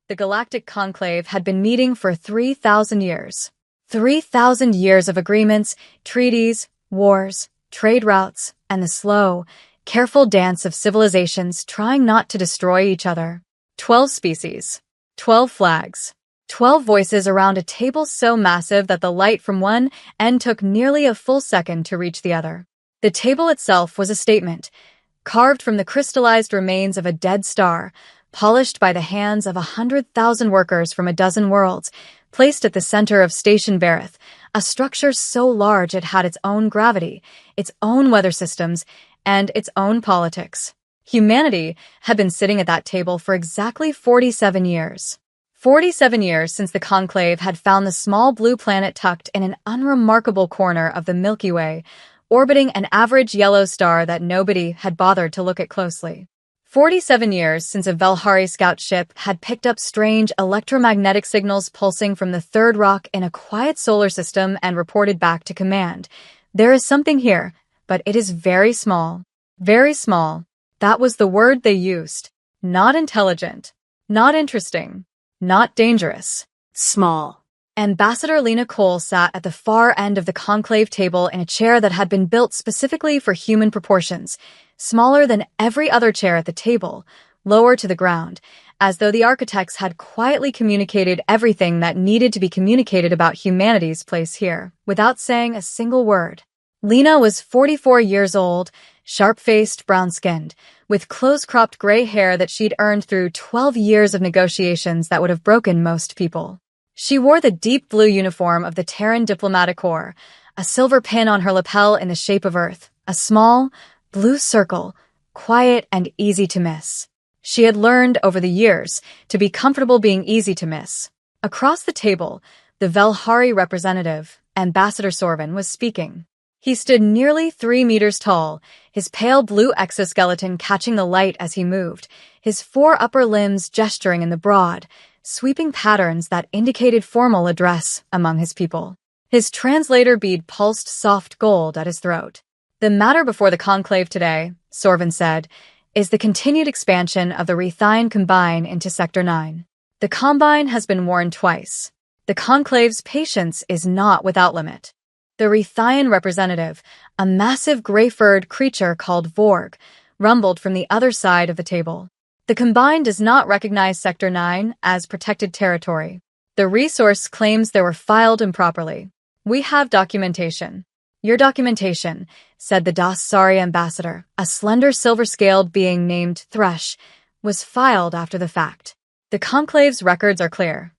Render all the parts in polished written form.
The Galactic Conclave had been meeting for 3,000 years. 3,000 years of agreements, treaties, wars, trade routes, and the slow, careful dance of civilizations trying not to destroy each other. 12 species, 12 flags, 12 voices around a table so massive that the light from one end took nearly a full second to reach the other. The table itself was a statement, carved from the crystallized remains of a dead star, polished by the hands of 100,000 workers from a dozen worlds, placed at the center of Station Bareth, a structure so large it had its own gravity, its own weather systems, and its own politics. Humanity had been sitting at that table for exactly 47 years. 47 years since the Conclave had found the small blue planet tucked in an unremarkable corner of the Milky Way, orbiting an average yellow star that nobody had bothered to look at closely. 47 years since a Velhari scout ship had picked up strange electromagnetic signals pulsing from the third rock in a quiet solar system and reported back to command. There is something here, but it is very small. Very small. That was the word they used. Not intelligent. Not interesting. Not dangerous. Small. Ambassador Lena Cole sat at the far end of the conclave table in a chair that had been built specifically for human proportions, smaller than every other chair at the table, lower to the ground, as though the architects had quietly communicated everything that needed to be communicated about humanity's place here, without saying a single word. Lena was 44 years old, sharp-faced, brown-skinned, with close-cropped gray hair that she'd earned through 12 years of negotiations that would have broken most people. She wore the deep blue uniform of the Terran Diplomatic Corps, a silver pin on her lapel in the shape of Earth, a small, blue circle, quiet and easy to miss. She had learned over the years to be comfortable being easy to miss. Across the table, the Velhari representative, Ambassador Sorvin, was speaking. He stood nearly 3 meters tall, his pale blue exoskeleton catching the light as he moved, his 4 upper limbs gesturing in the broad, sweeping patterns that indicated formal address among his people. His translator bead pulsed soft gold at his throat. The matter before the conclave today, Sorvin said, is the continued expansion of the Rethian Combine into Sector 9. The Combine has been warned twice. The conclave's patience is not without limit. The Rethian representative, a massive gray-furred creature called Vorg, rumbled from the other side of the table. The Combine does not recognize Sector 9 as protected territory. The resource claims they were filed improperly. We have documentation. Your documentation, said the Dasari ambassador, a slender silver-scaled being named Thresh, was filed after the fact. The conclave's records are clear.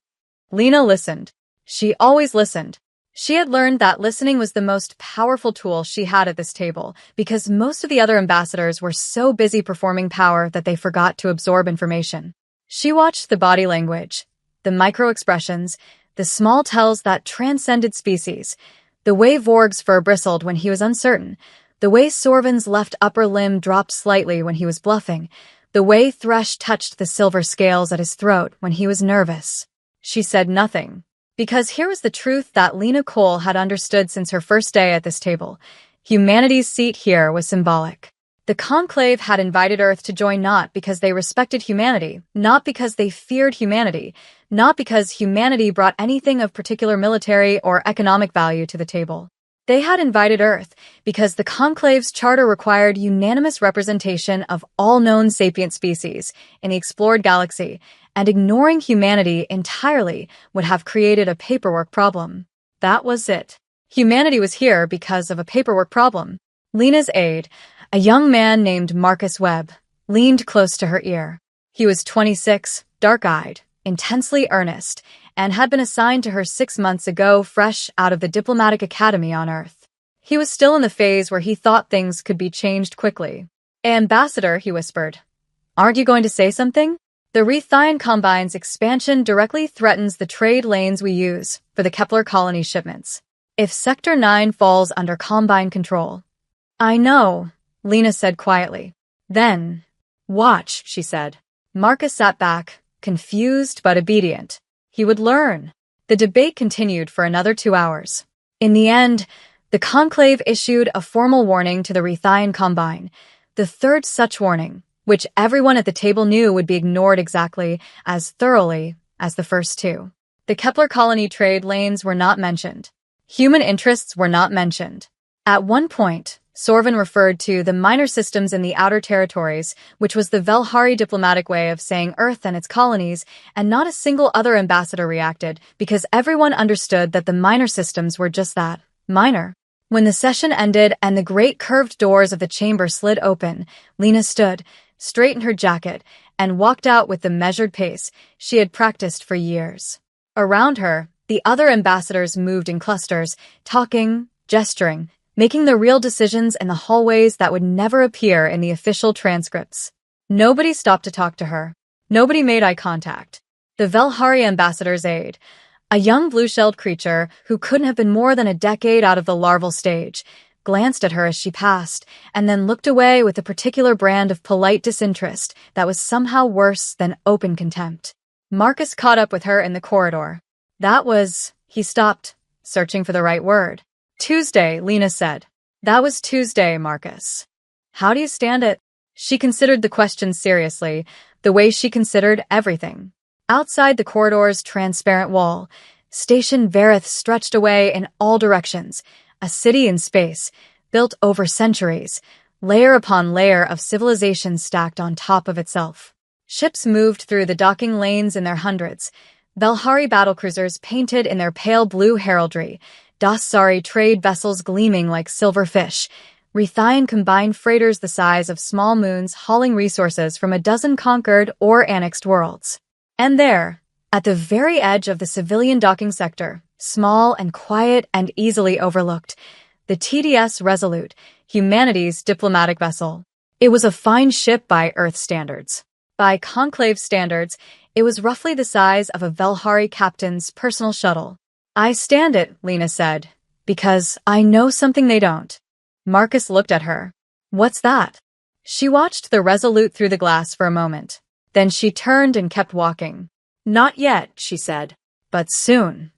Lena listened. She always listened. She had learned that listening was the most powerful tool she had at this table because most of the other ambassadors were so busy performing power that they forgot to absorb information. She watched the body language, the micro-expressions, the small tells that transcended species, the way Vorg's fur bristled when he was uncertain, the way Sorvin's left upper limb dropped slightly when he was bluffing, the way Thresh touched the silver scales at his throat when he was nervous. She said nothing. Because here was the truth that Lena Cole had understood since her first day at this table. Humanity's seat here was symbolic. The Conclave had invited Earth to join not because they respected humanity, not because they feared humanity, not because humanity brought anything of particular military or economic value to the table. They had invited Earth because the Conclave's charter required unanimous representation of all known sapient species in the explored galaxy, and ignoring humanity entirely would have created a paperwork problem. That was it. Humanity was here because of a paperwork problem. Lena's aide, a young man named Marcus Webb, leaned close to her ear. He was 26, dark-eyed, intensely earnest, and had been assigned to her 6 months ago fresh out of the diplomatic academy on Earth. He was still in the phase where he thought things could be changed quickly. "Ambassador," he whispered, "aren't you going to say something? The Rethian Combine's expansion directly threatens the trade lanes we use for the Kepler colony shipments. If Sector 9 falls under Combine control..." "I know," Lena said quietly. "Then, watch," she said. Marcus sat back, confused but obedient. He would learn. The debate continued for another 2 hours. In the end, the Conclave issued a formal warning to the Rethian Combine, the third such warning, which everyone at the table knew would be ignored exactly as thoroughly as the first two. The Kepler colony trade lanes were not mentioned. Human interests were not mentioned. At one point, Sorvin referred to the minor systems in the outer territories, which was the Velhari diplomatic way of saying Earth and its colonies, and not a single other ambassador reacted because everyone understood that the minor systems were just that, minor. When the session ended and the great curved doors of the chamber slid open, Lena stood, straightened her jacket, and walked out with the measured pace she had practiced for years. Around her, the other ambassadors moved in clusters, talking, gesturing, making the real decisions in the hallways that would never appear in the official transcripts. Nobody stopped to talk to her. Nobody made eye contact. The Velhari ambassador's aide, a young blue-shelled creature who couldn't have been more than a decade out of the larval stage, glanced at her as she passed, and then looked away with a particular brand of polite disinterest that was somehow worse than open contempt. Marcus caught up with her in the corridor. He stopped, searching for the right word. Tuesday, Lena said. That was Tuesday, Marcus. How do you stand it? She considered the question seriously, the way she considered everything. Outside the corridor's transparent wall, Station Vareth stretched away in all directions, a city in space, built over centuries, layer upon layer of civilization stacked on top of itself. Ships moved through the docking lanes in their hundreds, Velhari battlecruisers painted in their pale blue heraldry, Dasari trade vessels gleaming like silver fish, Rethian combined freighters the size of small moons hauling resources from a dozen conquered or annexed worlds. And there, at the very edge of the civilian docking sector, small and quiet and easily overlooked, the TDS Resolute, humanity's diplomatic vessel. It was a fine ship by Earth standards. By Conclave standards, it was roughly the size of a Velhari captain's personal shuttle. I stand it, Lena said, because I know something they don't. Marcus looked at her. What's that? She watched the Resolute through the glass for a moment. Then she turned and kept walking. Not yet, she said. But soon.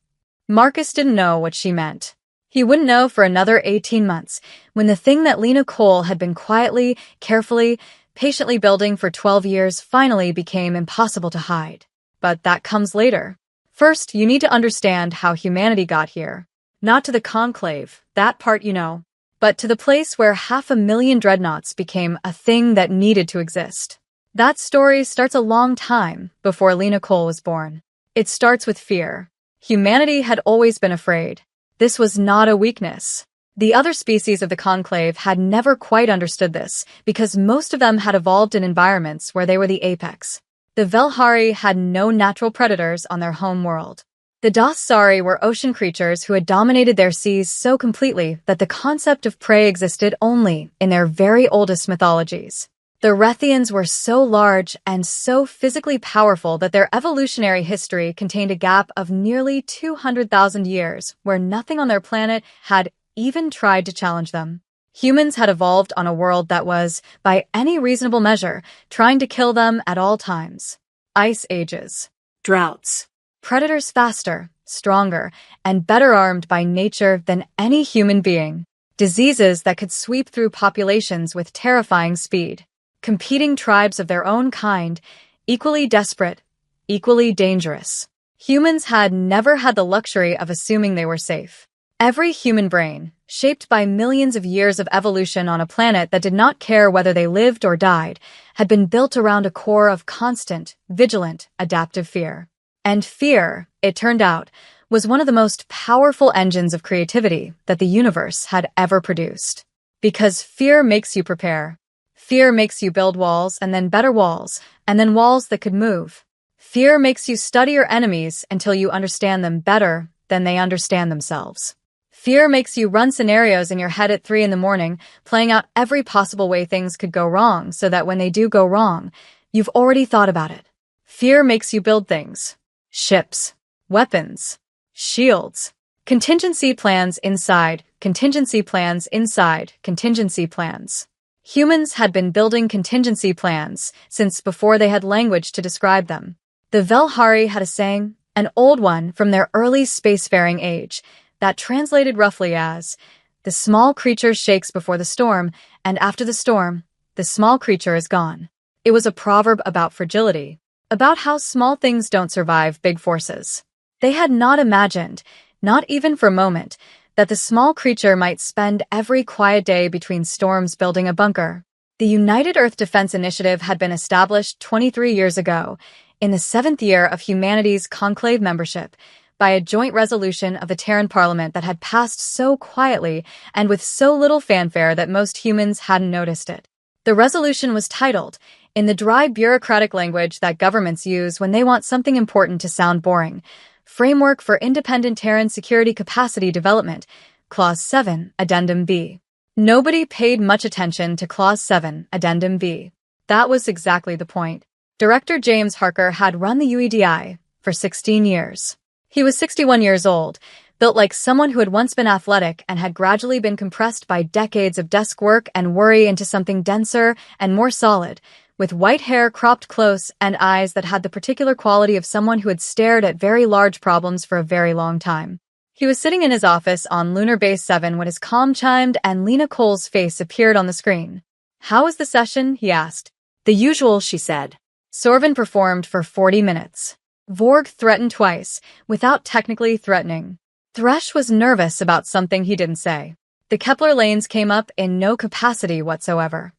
Marcus didn't know what she meant. He wouldn't know for another 18 months, when the thing that Lena Cole had been quietly, carefully, patiently building for 12 years finally became impossible to hide. But that comes later. First, you need to understand how humanity got here. Not to the Conclave, that part you know, but to the place where 500,000 dreadnoughts became a thing that needed to exist. That story starts a long time before Lena Cole was born. It starts with fear. Humanity had always been afraid. This was not a weakness. The other species of the Conclave had never quite understood this, because most of them had evolved in environments where they were the apex. The Velhari had no natural predators on their home world. The Dasari were ocean creatures who had dominated their seas so completely that the concept of prey existed only in their very oldest mythologies. The Rethians were so large and so physically powerful that their evolutionary history contained a gap of nearly 200,000 years where nothing on their planet had even tried to challenge them. Humans had evolved on a world that was, by any reasonable measure, trying to kill them at all times. Ice ages. Droughts. Predators faster, stronger, and better armed by nature than any human being. Diseases that could sweep through populations with terrifying speed. Competing tribes of their own kind, equally desperate, equally dangerous. Humans had never had the luxury of assuming they were safe. Every human brain, shaped by millions of years of evolution on a planet that did not care whether they lived or died, had been built around a core of constant, vigilant, adaptive fear. And fear, it turned out, was one of the most powerful engines of creativity that the universe had ever produced. Because fear makes you prepare. Fear makes you build walls and then better walls, and then walls that could move. Fear makes you study your enemies until you understand them better than they understand themselves. Fear makes you run scenarios in your head at 3 a.m, playing out every possible way things could go wrong so that when they do go wrong, you've already thought about it. Fear makes you build things. Ships. Weapons. Shields. Contingency plans inside, contingency plans inside, contingency plans. Humans had been building contingency plans since before they had language to describe them. The Velhari had a saying, an old one from their early spacefaring age, that translated roughly as, the small creature shakes before the storm, and after the storm, the small creature is gone. It was a proverb about fragility, about how small things don't survive big forces. They had not imagined, not even for a moment, that the small creature might spend every quiet day between storms building a bunker. The United Earth Defense Initiative had been established 23 years ago, in the 7th year of humanity's conclave membership, by a joint resolution of the Terran Parliament that had passed so quietly and with so little fanfare that most humans hadn't noticed it. The resolution was titled, in the dry bureaucratic language that governments use when they want something important to sound boring, Framework for Independent Terran Security Capacity Development, Clause 7, Addendum B. Nobody paid much attention to Clause 7, Addendum B. That was exactly the point. Director James Harker had run the UEDI for 16 years. He was 61 years old, built like someone who had once been athletic and had gradually been compressed by decades of desk work and worry into something denser and more solid, with white hair cropped close and eyes that had the particular quality of someone who had stared at very large problems for a very long time. He was sitting in his office on Lunar Base 7 when his comm chimed and Lena Cole's face appeared on the screen. "How was the session?" he asked. "The usual," she said. Sorvin performed for 40 minutes. Vorg threatened twice, without technically threatening. Thresh was nervous about something he didn't say. The Kepler lanes came up in no capacity whatsoever.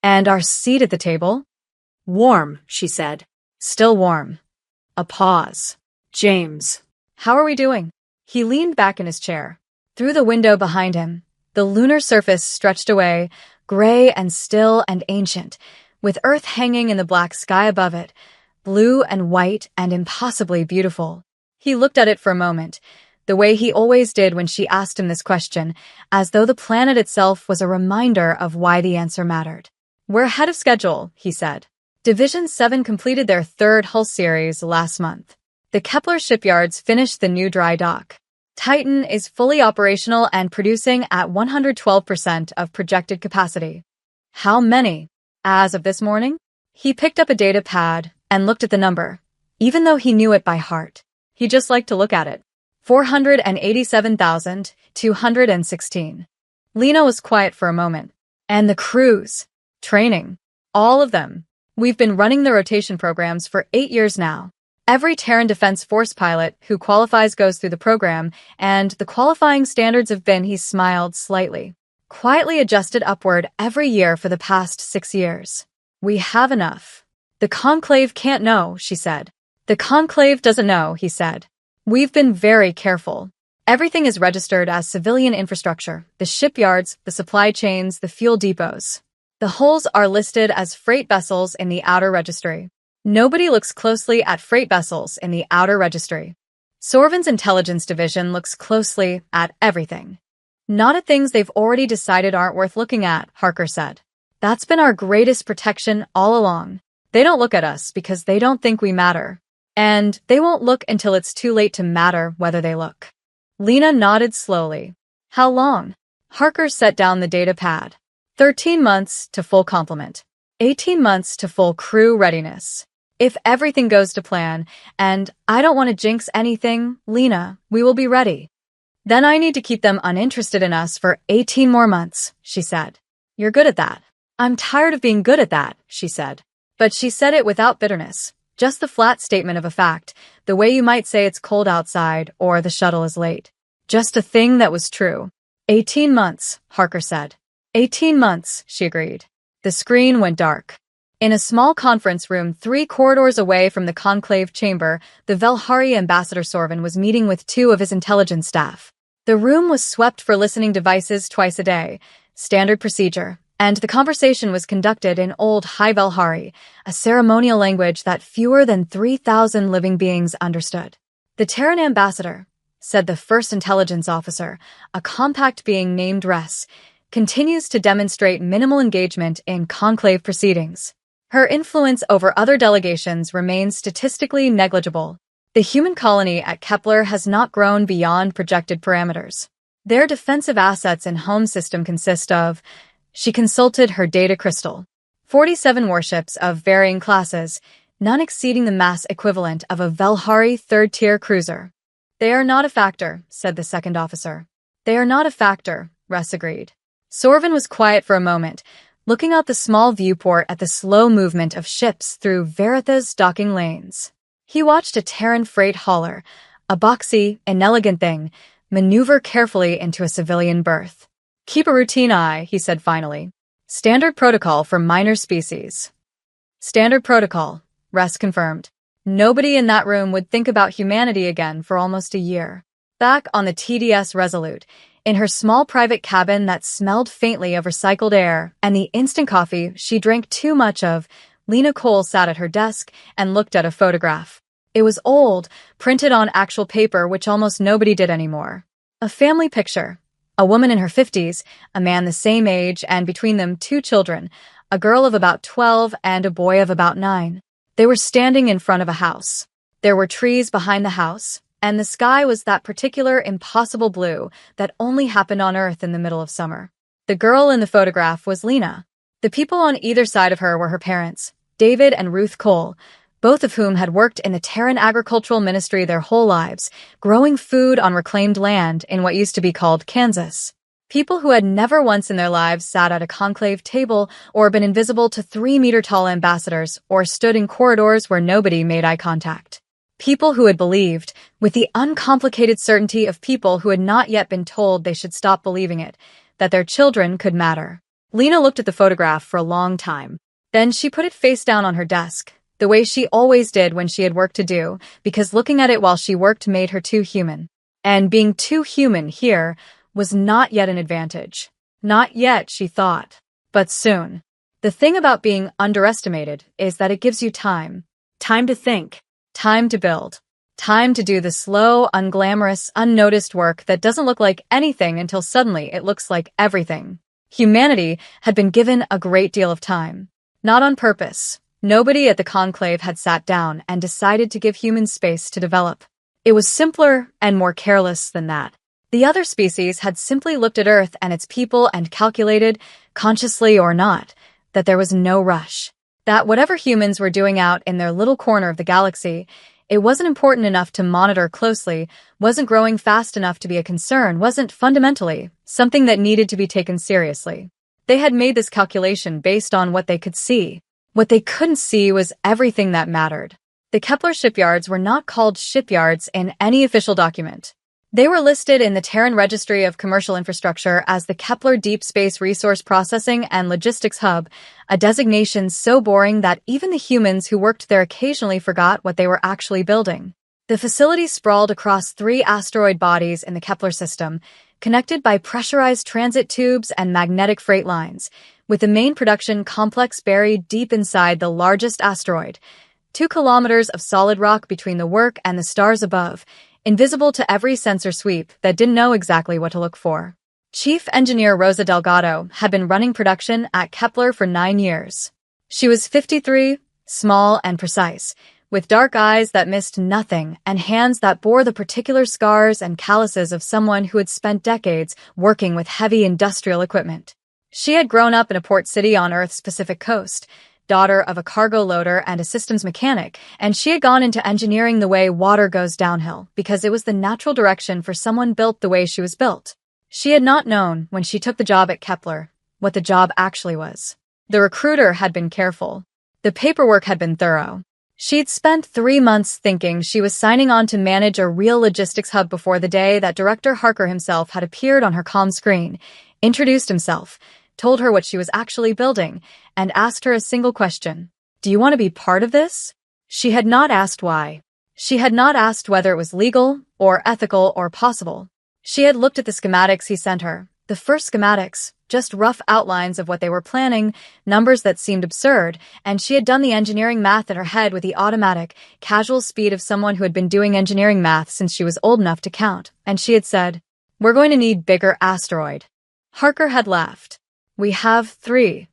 "And our seat at the table?" "Warm," she said. "Still warm." A pause. "James. How are we doing?" He leaned back in his chair. Through the window behind him, the lunar surface stretched away, gray and still and ancient, with Earth hanging in the black sky above it, blue and white and impossibly beautiful. He looked at it for a moment, the way he always did when she asked him this question, as though the planet itself was a reminder of why the answer mattered. "We're ahead of schedule," he said. Division 7 completed their 3rd hull series last month. The Kepler shipyards finished the new dry dock. Titan is fully operational and producing at 112% of projected capacity. How many? As of this morning? He picked up a data pad and looked at the number, even though he knew it by heart. He just liked to look at it. 487,216. Lena was quiet for a moment. "And the crews? Training? All of them. We've been running the rotation programs for 8 years now. Every Terran Defense Force pilot who qualifies goes through the program, and the qualifying standards have been," he smiled slightly, "quietly adjusted upward every year for the past 6 years. We have enough." "The Conclave can't know," she said. "The Conclave doesn't know," he said. "We've been very careful. Everything is registered as civilian infrastructure, the shipyards, the supply chains, the fuel depots. The hulls are listed as freight vessels in the outer registry. Nobody looks closely at freight vessels in the outer registry. Sorvin's intelligence division looks closely at everything. Not at things they've already decided aren't worth looking at," Harker said. "That's been our greatest protection all along. They don't look at us because they don't think we matter. And they won't look until it's too late to matter whether they look." Lena nodded slowly. "How long?" Harker set down the data pad. 13 months to full complement. 18 months to full crew readiness. If everything goes to plan, and I don't want to jinx anything, Lena, we will be ready. Then I need to keep them uninterested in us for 18 more months, she said. "You're good at that." "I'm tired of being good at that," she said. But she said it without bitterness, just the flat statement of a fact, the way you might say it's cold outside or the shuttle is late. Just a thing that was true. 18 months, Harker said. 18 months, she agreed. The screen went dark. In a small conference room 3 corridors away from the conclave chamber, the Velhari ambassador Sorvin was meeting with 2 of his intelligence staff. The room was swept for listening devices twice a day, standard procedure, and the conversation was conducted in Old High Velhari, a ceremonial language that fewer than 3,000 living beings understood. "The Terran ambassador," said the first intelligence officer, a compact being named Ress, "continues to demonstrate minimal engagement in conclave proceedings. Her influence over other delegations remains statistically negligible. The human colony at Kepler has not grown beyond projected parameters. Their defensive assets and home system consist of," she consulted her data crystal, 47 warships of varying classes, none exceeding the mass equivalent of a Velhari third-tier cruiser. "They are not a factor," said the second officer. "They are not a factor," Ress agreed. Sorvin was quiet for a moment, looking out the small viewport at the slow movement of ships through Veritha's docking lanes. He watched a Terran freight hauler, a boxy, inelegant thing, maneuver carefully into a civilian berth. "Keep a routine eye," he said finally. "Standard protocol for minor species." "Standard protocol," Russ confirmed. Nobody in that room would think about humanity again for almost a year. Back on the TDS Resolute, in her small private cabin that smelled faintly of recycled air and the instant coffee she drank too much of, Lena Cole sat at her desk and looked at a photograph. It was old, printed on actual paper, which almost nobody did anymore. A family picture. A woman in her 50s, a man the same age, and between them 2 children, a girl of about 12 and a boy of about 9. They were standing in front of a house. There were trees behind the house, and the sky was that particular impossible blue that only happened on Earth in the middle of summer. The girl in the photograph was Lena. The people on either side of her were her parents, David and Ruth Cole, both of whom had worked in the Terran Agricultural Ministry their whole lives, growing food on reclaimed land in what used to be called Kansas. People who had never once in their lives sat at a conclave table or been invisible to 3-meter-tall ambassadors or stood in corridors where nobody made eye contact. People who had believed, with the uncomplicated certainty of people who had not yet been told they should stop believing it, that their children could matter. Lena looked at the photograph for a long time. Then she put it face down on her desk, the way she always did when she had work to do, because looking at it while she worked made her too human. And being too human here was not yet an advantage. Not yet, she thought. But soon. The thing about being underestimated is that it gives you time. Time to think. Time to build. Time to do the slow, unglamorous, unnoticed work that doesn't look like anything until suddenly it looks like everything. Humanity had been given a great deal of time. Not on purpose. Nobody at the conclave had sat down and decided to give humans space to develop. It was simpler and more careless than that. The other species had simply looked at Earth and its people and calculated, consciously or not, that there was no rush. That whatever humans were doing out in their little corner of the galaxy, it wasn't important enough to monitor closely, wasn't growing fast enough to be a concern, wasn't fundamentally something that needed to be taken seriously. They had made this calculation based on what they could see. What they couldn't see was everything that mattered. The Kepler shipyards were not called shipyards in any official document. They were listed in the Terran Registry of Commercial Infrastructure as the Kepler Deep Space Resource Processing and Logistics Hub, a designation so boring that even the humans who worked there occasionally forgot what they were actually building. The facility sprawled across 3 asteroid bodies in the Kepler system, connected by pressurized transit tubes and magnetic freight lines, with the main production complex buried deep inside the largest asteroid, 2 kilometers of solid rock between the work and the stars above, invisible to every sensor sweep that didn't know exactly what to look for. Chief Engineer Rosa Delgado had been running production at Kepler for 9 years. She was 53, small and precise, with dark eyes that missed nothing and hands that bore the particular scars and calluses of someone who had spent decades working with heavy industrial equipment. She had grown up in a port city on Earth's Pacific coast, daughter of a cargo loader and a systems mechanic, and she had gone into engineering the way water goes downhill because it was the natural direction for someone built the way she was built. She had not known, when she took the job at Kepler, what the job actually was. The recruiter had been careful. The paperwork had been thorough. She'd spent 3 months thinking she was signing on to manage a real logistics hub before the day that Director Harker himself had appeared on her comm screen, introduced himself, told her what she was actually building, and asked her a single question. "Do you want to be part of this?" She had not asked why. She had not asked whether it was legal, or ethical, or possible. She had looked at the schematics he sent her, the first schematics, just rough outlines of what they were planning, numbers that seemed absurd, and she had done the engineering math in her head with the automatic, casual speed of someone who had been doing engineering math since she was old enough to count, and she had said, "We're going to need bigger asteroid." Harker had laughed. "We have 3.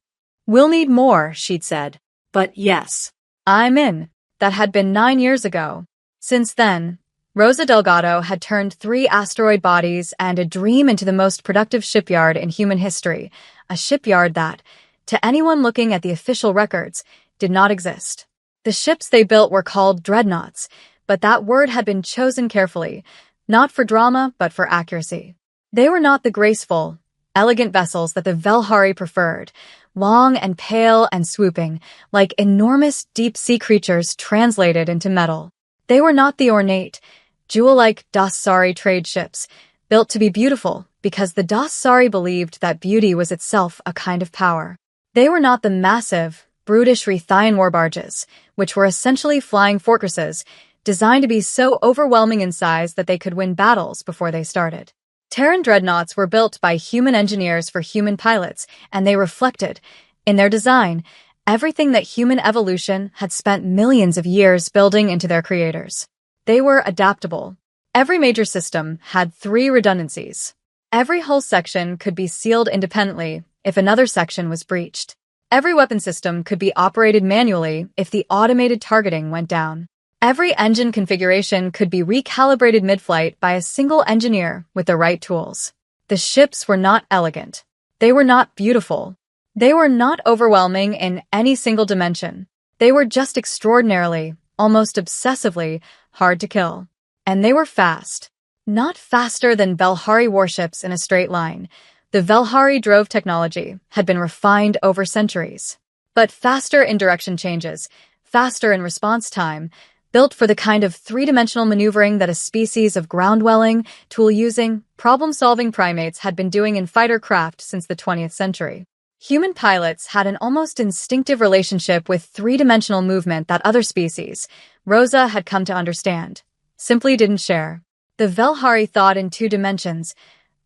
We'll need more," she'd said. "But yes, I'm in." That had been 9 years ago. Since then, Rosa Delgado had turned 3 asteroid bodies and a dream into the most productive shipyard in human history, a shipyard that, to anyone looking at the official records, did not exist. The ships they built were called Dreadnoughts, but that word had been chosen carefully, not for drama but for accuracy. They were not the graceful, elegant vessels that the Velhari preferred, long and pale and swooping, like enormous deep-sea creatures translated into metal. They were not the ornate, jewel-like Dasari trade ships, built to be beautiful because the Dasari believed that beauty was itself a kind of power. They were not the massive, brutish Rethyan war barges, which were essentially flying fortresses, designed to be so overwhelming in size that they could win battles before they started. Terran Dreadnoughts were built by human engineers for human pilots, and they reflected, in their design, everything that human evolution had spent millions of years building into their creators. They were adaptable. Every major system had 3 redundancies. Every hull section could be sealed independently if another section was breached. Every weapon system could be operated manually if the automated targeting went down. Every engine configuration could be recalibrated mid-flight by a single engineer with the right tools. The ships were not elegant. They were not beautiful. They were not overwhelming in any single dimension. They were just extraordinarily, almost obsessively, hard to kill. And they were fast. Not faster than Velhari warships in a straight line. The Velhari drove technology had been refined over centuries. But faster in direction changes, faster in response time, built for the kind of 3-dimensional maneuvering that a species of ground-dwelling, tool-using, problem-solving primates had been doing in fighter craft since the 20th century. Human pilots had an almost instinctive relationship with 3-dimensional movement that other species, Rosa had come to understand, simply didn't share. The Velhari thought in 2 dimensions,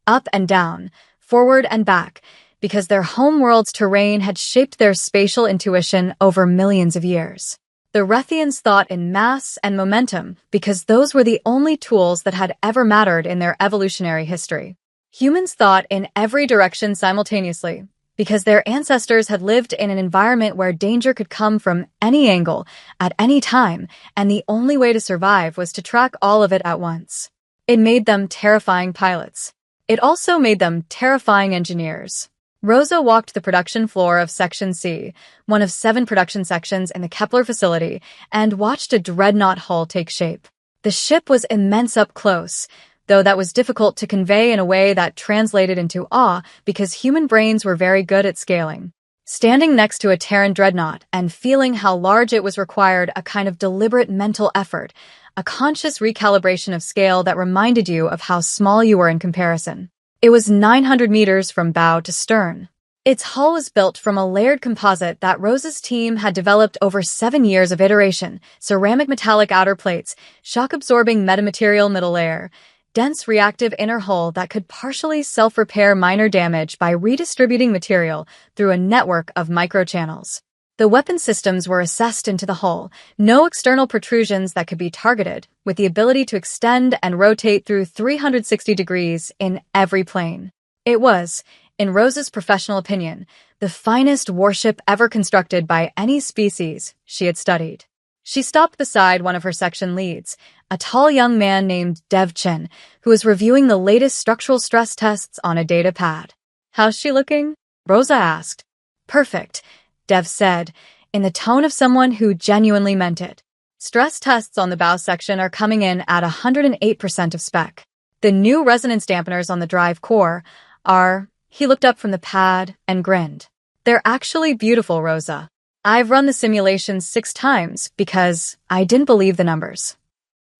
up and down, forward and back, because their homeworld's terrain had shaped their spatial intuition over millions of years. The Rethians thought in mass and momentum because those were the only tools that had ever mattered in their evolutionary history. Humans thought in every direction simultaneously because their ancestors had lived in an environment where danger could come from any angle, at any time, and the only way to survive was to track all of it at once. It made them terrifying pilots. It also made them terrifying engineers. Rosa walked the production floor of Section C, one of 7 production sections in the Kepler facility, and watched a dreadnought hull take shape. The ship was immense up close, though that was difficult to convey in a way that translated into awe because human brains were very good at scaling. Standing next to a Terran Dreadnought and feeling how large it was required a kind of deliberate mental effort, a conscious recalibration of scale that reminded you of how small you were in comparison. It was 900 meters from bow to stern. Its hull was built from a layered composite that Rosa's team had developed over 7 years of iteration, ceramic metallic outer plates, shock-absorbing metamaterial middle layer, dense reactive inner hull that could partially self-repair minor damage by redistributing material through a network of microchannels. The weapon systems were assessed into the hull, no external protrusions that could be targeted, with the ability to extend and rotate through 360 degrees in every plane. It was, in Rosa's professional opinion, the finest warship ever constructed by any species she had studied. She stopped beside one of her section leads, a tall young man named Dev Chin, who was reviewing the latest structural stress tests on a data pad. "How's she looking?" Rosa asked. "Perfect," Dev said, in the tone of someone who genuinely meant it. "Stress tests on the bow section are coming in at 108% of spec. The new resonance dampeners on the drive core are..." He looked up from the pad and grinned. "They're actually beautiful, Rosa. I've run the simulations 6 times because I didn't believe the numbers."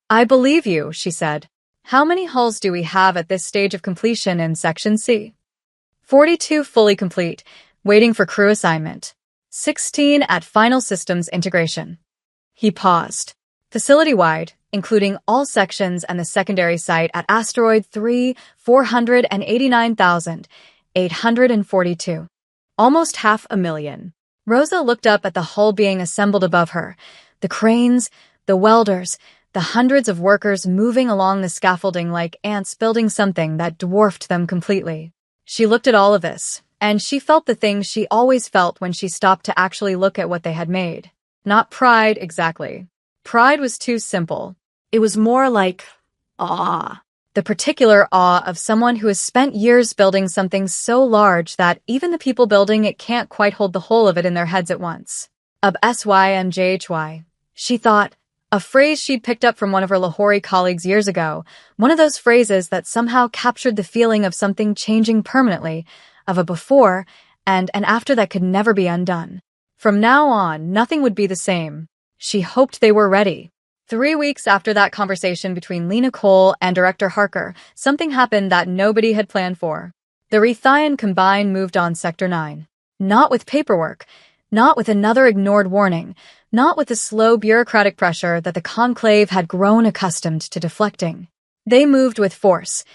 "I believe you," she said. "How many hulls do we have at this stage of completion in Section C?" 42 fully complete, waiting for crew assignment. 16 at final systems integration. He paused. Facility-wide, including all sections and the secondary site at Asteroid 3, 489,842. Almost 500,000. Rosa looked up at the hull being assembled above her. The cranes, the welders, the hundreds of workers moving along the scaffolding like ants building something that dwarfed them completely. She looked at all of this, and she felt the things she always felt when she stopped to actually look at what they had made. Not pride, exactly. Pride was too simple. It was more like awe. The particular awe of someone who has spent years building something so large that even the people building it can't quite hold the whole of it in their heads at once. HFY. She thought, a phrase she'd picked up from one of her Lahori colleagues years ago, one of those phrases that somehow captured the feeling of something changing permanently, of a before and an after that could never be undone. From now on, nothing would be the same. She hoped they were ready. 3 weeks after that conversation between Lena Cole and Director Harker, something happened that nobody had planned for. The Rethian Combine moved on Sector 9. Not with paperwork, not with another ignored warning, not with the slow bureaucratic pressure that the Conclave had grown accustomed to deflecting. They moved with force.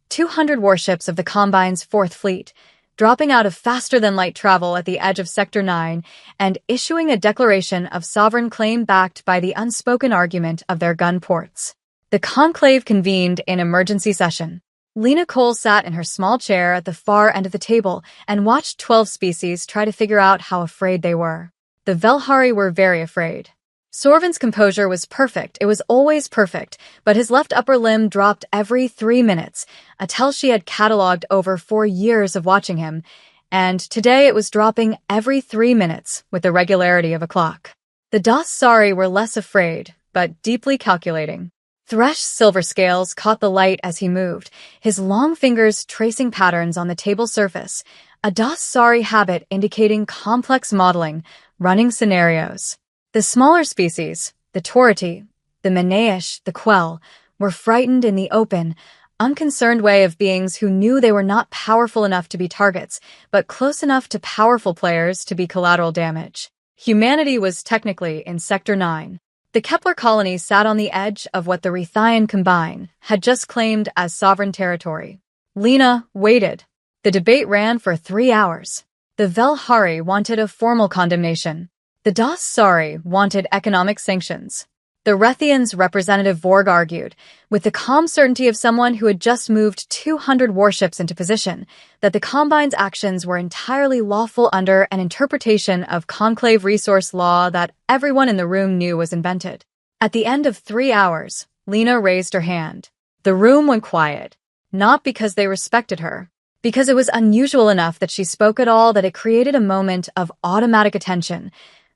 200 warships of the Combine's 4th Fleet, dropping out of faster-than-light travel at the edge of Sector 9 and issuing a declaration of sovereign claim backed by the unspoken argument of their gun ports. The Conclave convened in emergency session. Lena Cole sat in her small chair at the far end of the table and watched 12 species try to figure out how afraid they were. The Velhari were very afraid. Sorvin's composure was perfect. It was always perfect, but his left upper limb dropped every 3 minutes, a tell she had catalogued over 4 years of watching him, and today it was dropping every 3 minutes with the regularity of a clock. The Dasari were less afraid, but deeply calculating. Thresh's silver scales caught the light as he moved, his long fingers tracing patterns on the table surface, a Dasari habit indicating complex modeling, running scenarios. The smaller species, the Torati, the Menaish, the Quell, were frightened in the open, unconcerned way of beings who knew they were not powerful enough to be targets, but close enough to powerful players to be collateral damage. Humanity was technically in Sector 9. The Kepler colony sat on the edge of what the Rethian Combine had just claimed as sovereign territory. Lena waited. The debate ran for 3 hours. The Velhari wanted a formal condemnation. The Dasari wanted economic sanctions. The Rethian's representative Vorg argued, with the calm certainty of someone who had just moved 200 warships into position, that the Combine's actions were entirely lawful under an interpretation of conclave resource law that everyone in the room knew was invented. At the end of 3 hours, Lena raised her hand. The room went quiet, not because they respected her, because it was unusual enough that she spoke at all that it created a moment of automatic attention,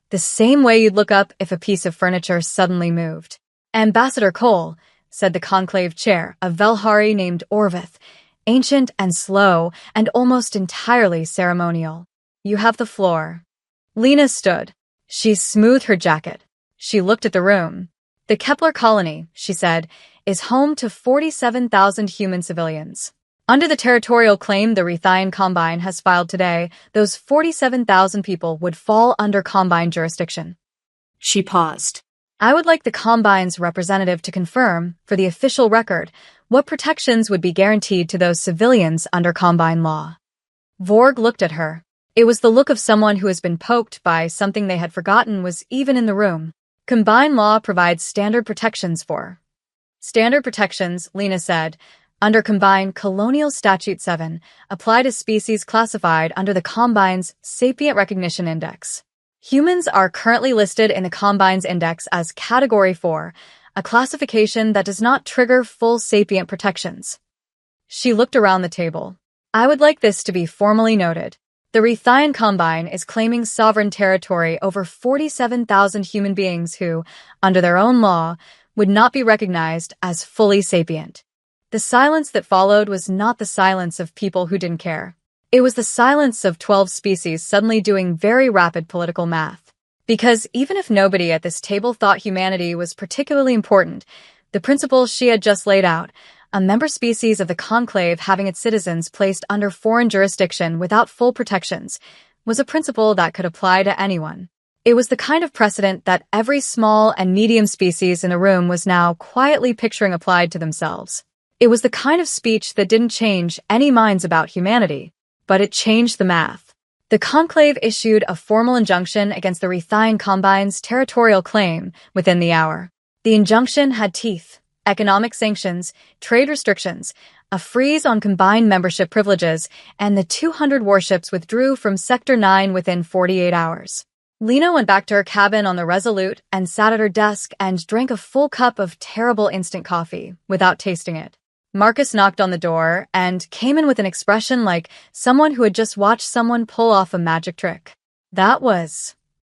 the same way you'd look up if a piece of furniture suddenly moved. Ambassador Cole, said the conclave chair, a Velhari named Orvith, ancient and slow and almost entirely ceremonial. You have the floor. Lena stood. She smoothed her jacket. She looked at the room. The Kepler colony, she said, is home to 47,000 human civilians. Under the territorial claim the Rethian Combine has filed today, those 47,000 people would fall under Combine jurisdiction. She paused. I would like the Combine's representative to confirm, for the official record, what protections would be guaranteed to those civilians under Combine law. Vorg looked at her. It was the look of someone who has been poked by something they had forgotten was even in the room. Combine law provides standard protections for. Standard protections, Lena said, under Combine Colonial Statute 7, apply to species classified under the Combine's Sapient Recognition Index. Humans are currently listed in the Combine's index as Category 4, a classification that does not trigger full sapient protections. She looked around the table. I would like this to be formally noted. The Rethian Combine is claiming sovereign territory over 47,000 human beings who, under their own law, would not be recognized as fully sapient. The silence that followed was not the silence of people who didn't care. It was the silence of 12 species suddenly doing very rapid political math. Because even if nobody at this table thought humanity was particularly important, the principle she had just laid out, a member species of the conclave having its citizens placed under foreign jurisdiction without full protections, was a principle that could apply to anyone. It was the kind of precedent that every small and medium species in the room was now quietly picturing applied to themselves. It was the kind of speech that didn't change any minds about humanity, but it changed the math. The conclave issued a formal injunction against the Rethian Combine's territorial claim within the hour. The injunction had teeth, economic sanctions, trade restrictions, a freeze on Combine membership privileges, and the 200 warships withdrew from Sector 9 within 48 hours. Lena went back to her cabin on the Resolute and sat at her desk and drank a full cup of terrible instant coffee without tasting it. Marcus knocked on the door and came in with an expression like someone who had just watched someone pull off a magic trick. That was...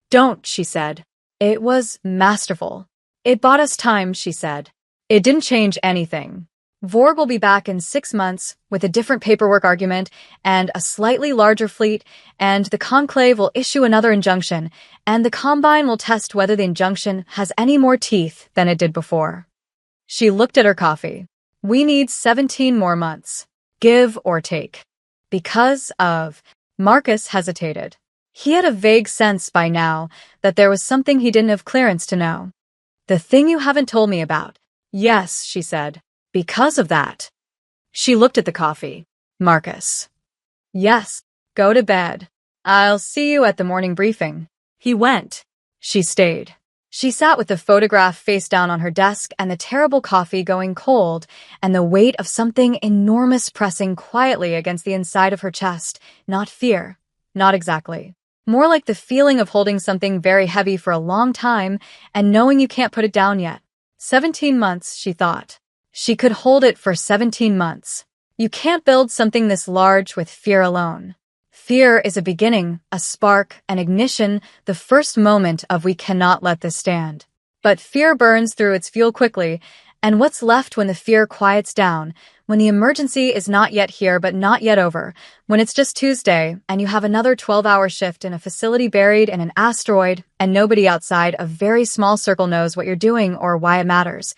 Don't, she said. It was masterful. It bought us time, she said. It didn't change anything. Vorg will be back in 6 months with a different paperwork argument and a slightly larger fleet, and the Conclave will issue another injunction, and the Combine will test whether the injunction has any more teeth than it did before. She looked at her coffee. We need 17 more months. Give or take. Because of... Marcus hesitated. He had a vague sense by now that there was something he didn't have clearance to know. The thing you haven't told me about. Yes, she said. Because of that. She looked at the coffee. Marcus. Yes, go to bed. I'll see you at the morning briefing. He went. She stayed. She sat with the photograph face down on her desk and the terrible coffee going cold and the weight of something enormous pressing quietly against the inside of her chest. Not fear. Not exactly. More like the feeling of holding something very heavy for a long time and knowing you can't put it down yet. 17 months, she thought. She could hold it for 17 months. You can't build something this large with fear alone. Fear is a beginning, a spark, an ignition, the first moment of we cannot let this stand. But fear burns through its fuel quickly, and what's left when the fear quiets down, when the emergency is not yet here but not yet over, when it's just Tuesday and you have another 12-hour shift in a facility buried in an asteroid and nobody outside a very small circle knows what you're doing or why it matters.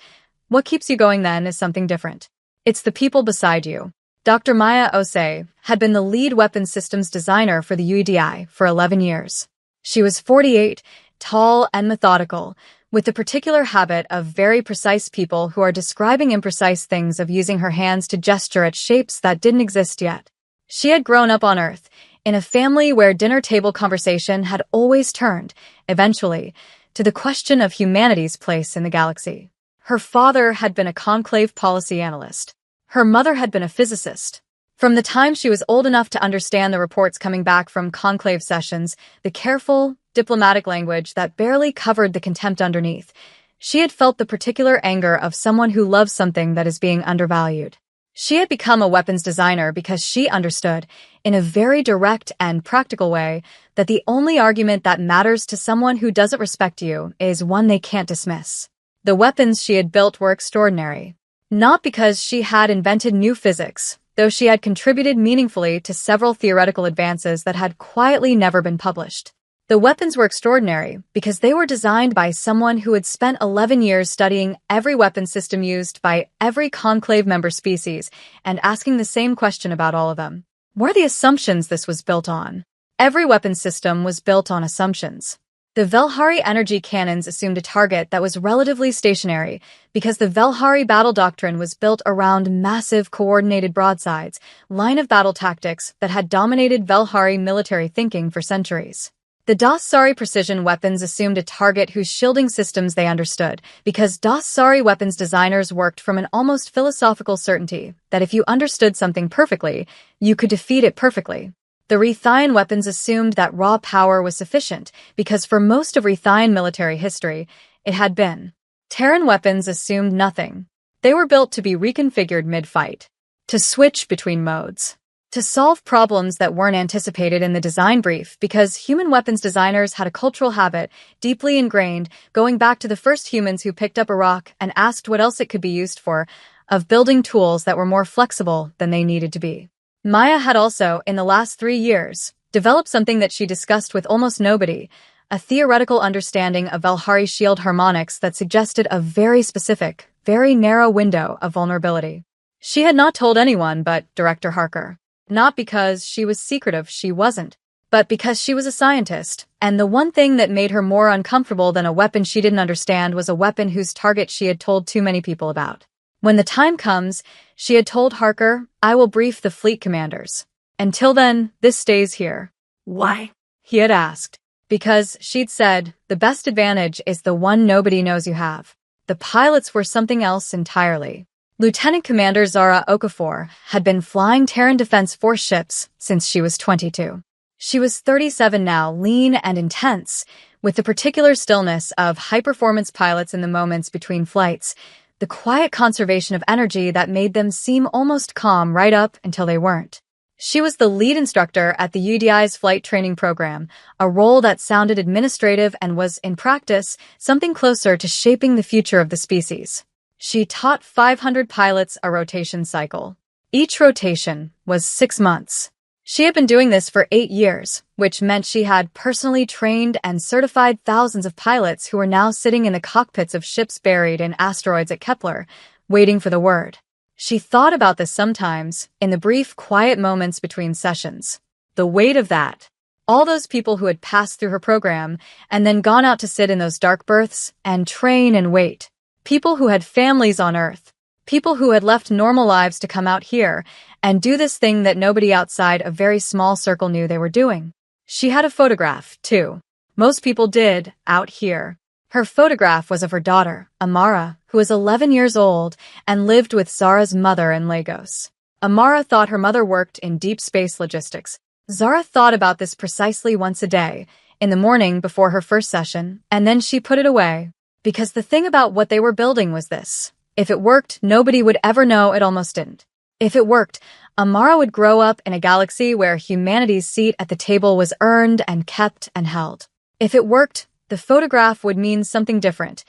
What keeps you going then is something different. It's the people beside you. Dr. Maya Osei had been the lead weapons systems designer for the UEDI for 11 years. She was 48, tall and methodical, with the particular habit of very precise people who are describing imprecise things of using her hands to gesture at shapes that didn't exist yet. She had grown up on Earth, in a family where dinner table conversation had always turned, eventually, to the question of humanity's place in the galaxy. Her father had been a conclave policy analyst. Her mother had been a physicist. From the time she was old enough to understand the reports coming back from conclave sessions, the careful, diplomatic language that barely covered the contempt underneath, she had felt the particular anger of someone who loves something that is being undervalued. She had become a weapons designer because she understood, in a very direct and practical way, that the only argument that matters to someone who doesn't respect you is one they can't dismiss. The weapons she had built were extraordinary. Not because she had invented new physics, though she had contributed meaningfully to several theoretical advances that had quietly never been published. The weapons were extraordinary because they were designed by someone who had spent 11 years studying every weapon system used by every conclave member species and asking the same question about all of them. What are the assumptions this was built on? Every weapon system was built on assumptions. The Velhari energy cannons assumed a target that was relatively stationary because the Velhari battle doctrine was built around massive coordinated broadsides, line-of-battle tactics that had dominated Velhari military thinking for centuries. The Dasari precision weapons assumed a target whose shielding systems they understood because Dasari weapons designers worked from an almost philosophical certainty that if you understood something perfectly, you could defeat it perfectly. The Rethian weapons assumed that raw power was sufficient because for most of Rethian military history, it had been. Terran weapons assumed nothing. They were built to be reconfigured mid-fight, to switch between modes, to solve problems that weren't anticipated in the design brief because human weapons designers had a cultural habit, deeply ingrained, going back to the first humans who picked up a rock and asked what else it could be used for, of building tools that were more flexible than they needed to be. Maya had also, in the last 3 years, developed something that she discussed with almost nobody, a theoretical understanding of Velhari shield harmonics that suggested a very specific, very narrow window of vulnerability. She had not told anyone but Director Harker. Not because she was secretive, she wasn't, but because she was a scientist, and the one thing that made her more uncomfortable than a weapon she didn't understand was a weapon whose target she had told too many people about. When the time comes, she had told Harker, I will brief the fleet commanders. Until then, this stays here. Why? He had asked. Because, she'd said, the best advantage is the one nobody knows you have. The pilots were something else entirely. Lieutenant Commander Zara Okafor had been flying Terran Defense Force ships since she was 22. She was 37 now, lean and intense, with the particular stillness of high-performance pilots in the moments between flights, the quiet conservation of energy that made them seem almost calm right up until they weren't. She was the lead instructor at the UDI's flight training program, a role that sounded administrative and was, in practice, something closer to shaping the future of the species. She taught 500 pilots a rotation cycle. Each rotation was 6 months. She had been doing this for 8 years, which meant she had personally trained and certified thousands of pilots who were now sitting in the cockpits of ships buried in asteroids at Kepler, waiting for the word. She thought about this sometimes, in the brief, quiet moments between sessions. The weight of that. All those people who had passed through her program and then gone out to sit in those dark berths and train and wait. People who had families on Earth. People who had left normal lives to come out here and do this thing that nobody outside a very small circle knew they were doing. She had a photograph, too. Most people did, out here. Her photograph was of her daughter, Amara, who was 11 years old and lived with Zara's mother in Lagos. Amara thought her mother worked in deep space logistics. Zara thought about this precisely once a day, in the morning before her first session, and then she put it away. Because the thing about what they were building was this. If it worked, nobody would ever know it almost didn't. If it worked, Amara would grow up in a galaxy where humanity's seat at the table was earned and kept and held. If it worked, the photograph would mean something different.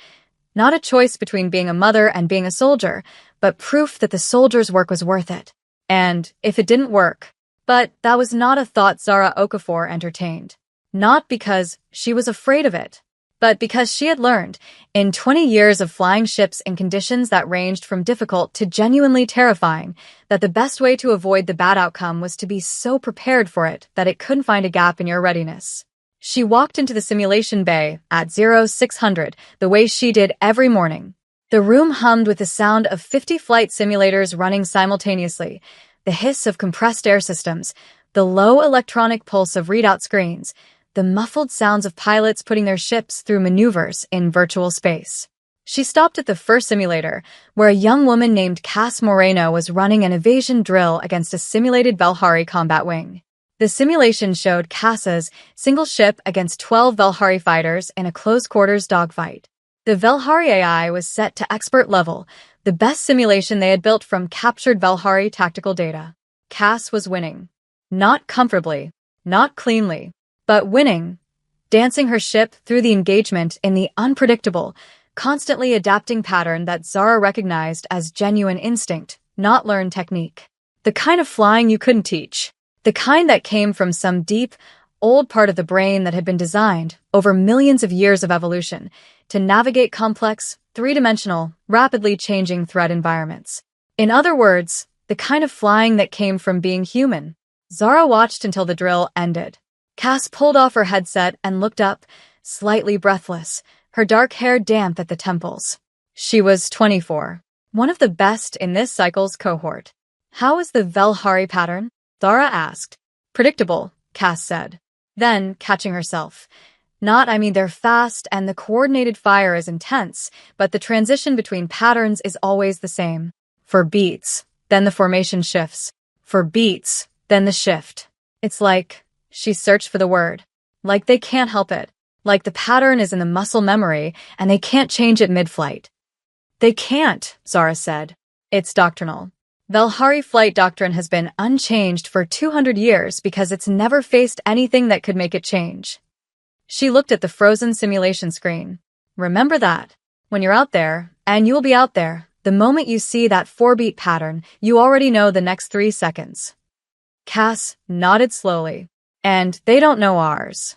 Not a choice between being a mother and being a soldier, but proof that the soldier's work was worth it. And if it didn't work. But that was not a thought Zara Okafor entertained. Not because she was afraid of it, but because she had learned, in 20 years of flying ships in conditions that ranged from difficult to genuinely terrifying, that the best way to avoid the bad outcome was to be so prepared for it that it couldn't find a gap in your readiness. She walked into the simulation bay at 0600 the way she did every morning. The room hummed with the sound of 50 flight simulators running simultaneously, the hiss of compressed air systems, the low electronic pulse of readout screens, the muffled sounds of pilots putting their ships through maneuvers in virtual space. She stopped at the first simulator, where a young woman named Cass Moreno was running an evasion drill against a simulated Velhari combat wing. The simulation showed Cass's single ship against 12 Velhari fighters in a close-quarters dogfight. The Velhari AI was set to expert level, the best simulation they had built from captured Velhari tactical data. Cass was winning. Not comfortably, not cleanly, but winning, dancing her ship through the engagement in the unpredictable, constantly adapting pattern that Zara recognized as genuine instinct, not learned technique. The kind of flying you couldn't teach. The kind that came from some deep, old part of the brain that had been designed, over millions of years of evolution, to navigate complex, three-dimensional, rapidly changing threat environments. In other words, the kind of flying that came from being human. Zara watched until the drill ended. Cass pulled off her headset and looked up, slightly breathless, her dark hair damp at the temples. She was 24, one of the best in this cycle's cohort. How is the Velhari pattern? Zara asked. Predictable, Cass said. Then, catching herself. They're fast and the coordinated fire is intense, but the transition between patterns is always the same. For beats, then the formation shifts. For beats, then the shift. It's like... She searched for the word. Like they can't help it. Like the pattern is in the muscle memory and they can't change it mid-flight. They can't, Zara said. It's doctrinal. Velhari flight doctrine has been unchanged for 200 years because it's never faced anything that could make it change. She looked at the frozen simulation screen. Remember that. When you're out there, and you'll be out there, the moment you see that 4-beat pattern, you already know the next 3 seconds. Cass nodded slowly. And they don't know ours.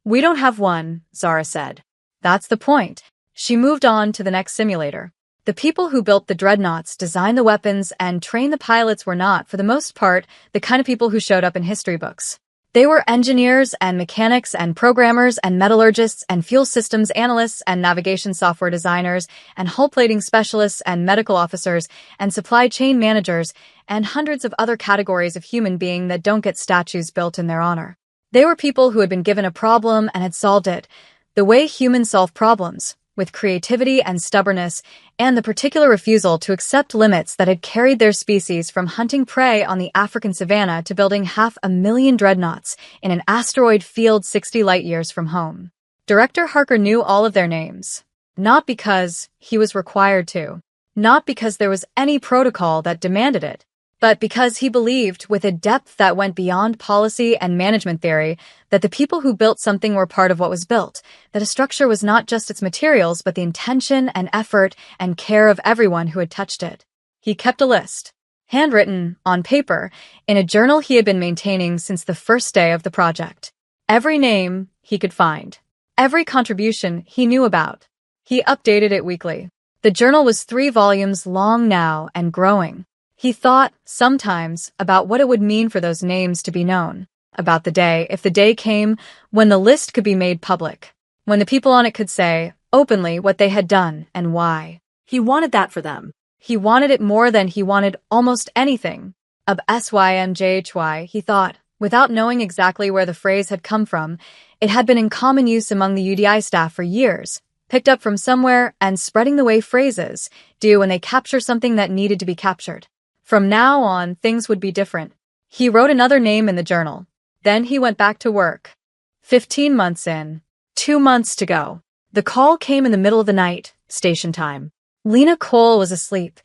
We don't have one, Zara said. That's the point. She moved on to the next simulator. The people who built the Dreadnoughts, designed the weapons, and trained the pilots were not, for the most part, the kind of people who showed up in history books. They were engineers and mechanics and programmers and metallurgists and fuel systems analysts and navigation software designers and hull plating specialists and medical officers and supply chain managers and hundreds of other categories of human being that don't get statues built in their honor. They were people who had been given a problem and had solved it, the way humans solve problems, with creativity and stubbornness, and the particular refusal to accept limits that had carried their species from hunting prey on the African savanna to building 500,000 dreadnoughts in an asteroid field 60 light-years from home. Director Harker knew all of their names. Not because he was required to. Not because there was any protocol that demanded it. but because he believed, with a depth that went beyond policy and management theory, that the people who built something were part of what was built, that a structure was not just its materials but the intention and effort and care of everyone who had touched it. He kept a list, handwritten, on paper, in a journal he had been maintaining since the first day of the project. Every name he could find, every contribution he knew about. He updated it weekly. The journal was 3 volumes long now and growing. He thought, sometimes, about what it would mean for those names to be known, about the day, if the day came, when the list could be made public, when the people on it could say, openly, what they had done and why. He wanted that for them. He wanted it more than he wanted almost anything. Of SYMJHY, he thought, without knowing exactly where the phrase had come from. It had been in common use among the UDI staff for years, picked up from somewhere and spreading the way phrases do when they capture something that needed to be captured. From now on, things would be different. He wrote another name in the journal. Then he went back to work. 15 months in. 2 months to go. The call came in the middle of the night, station time. Lena Cole was asleep.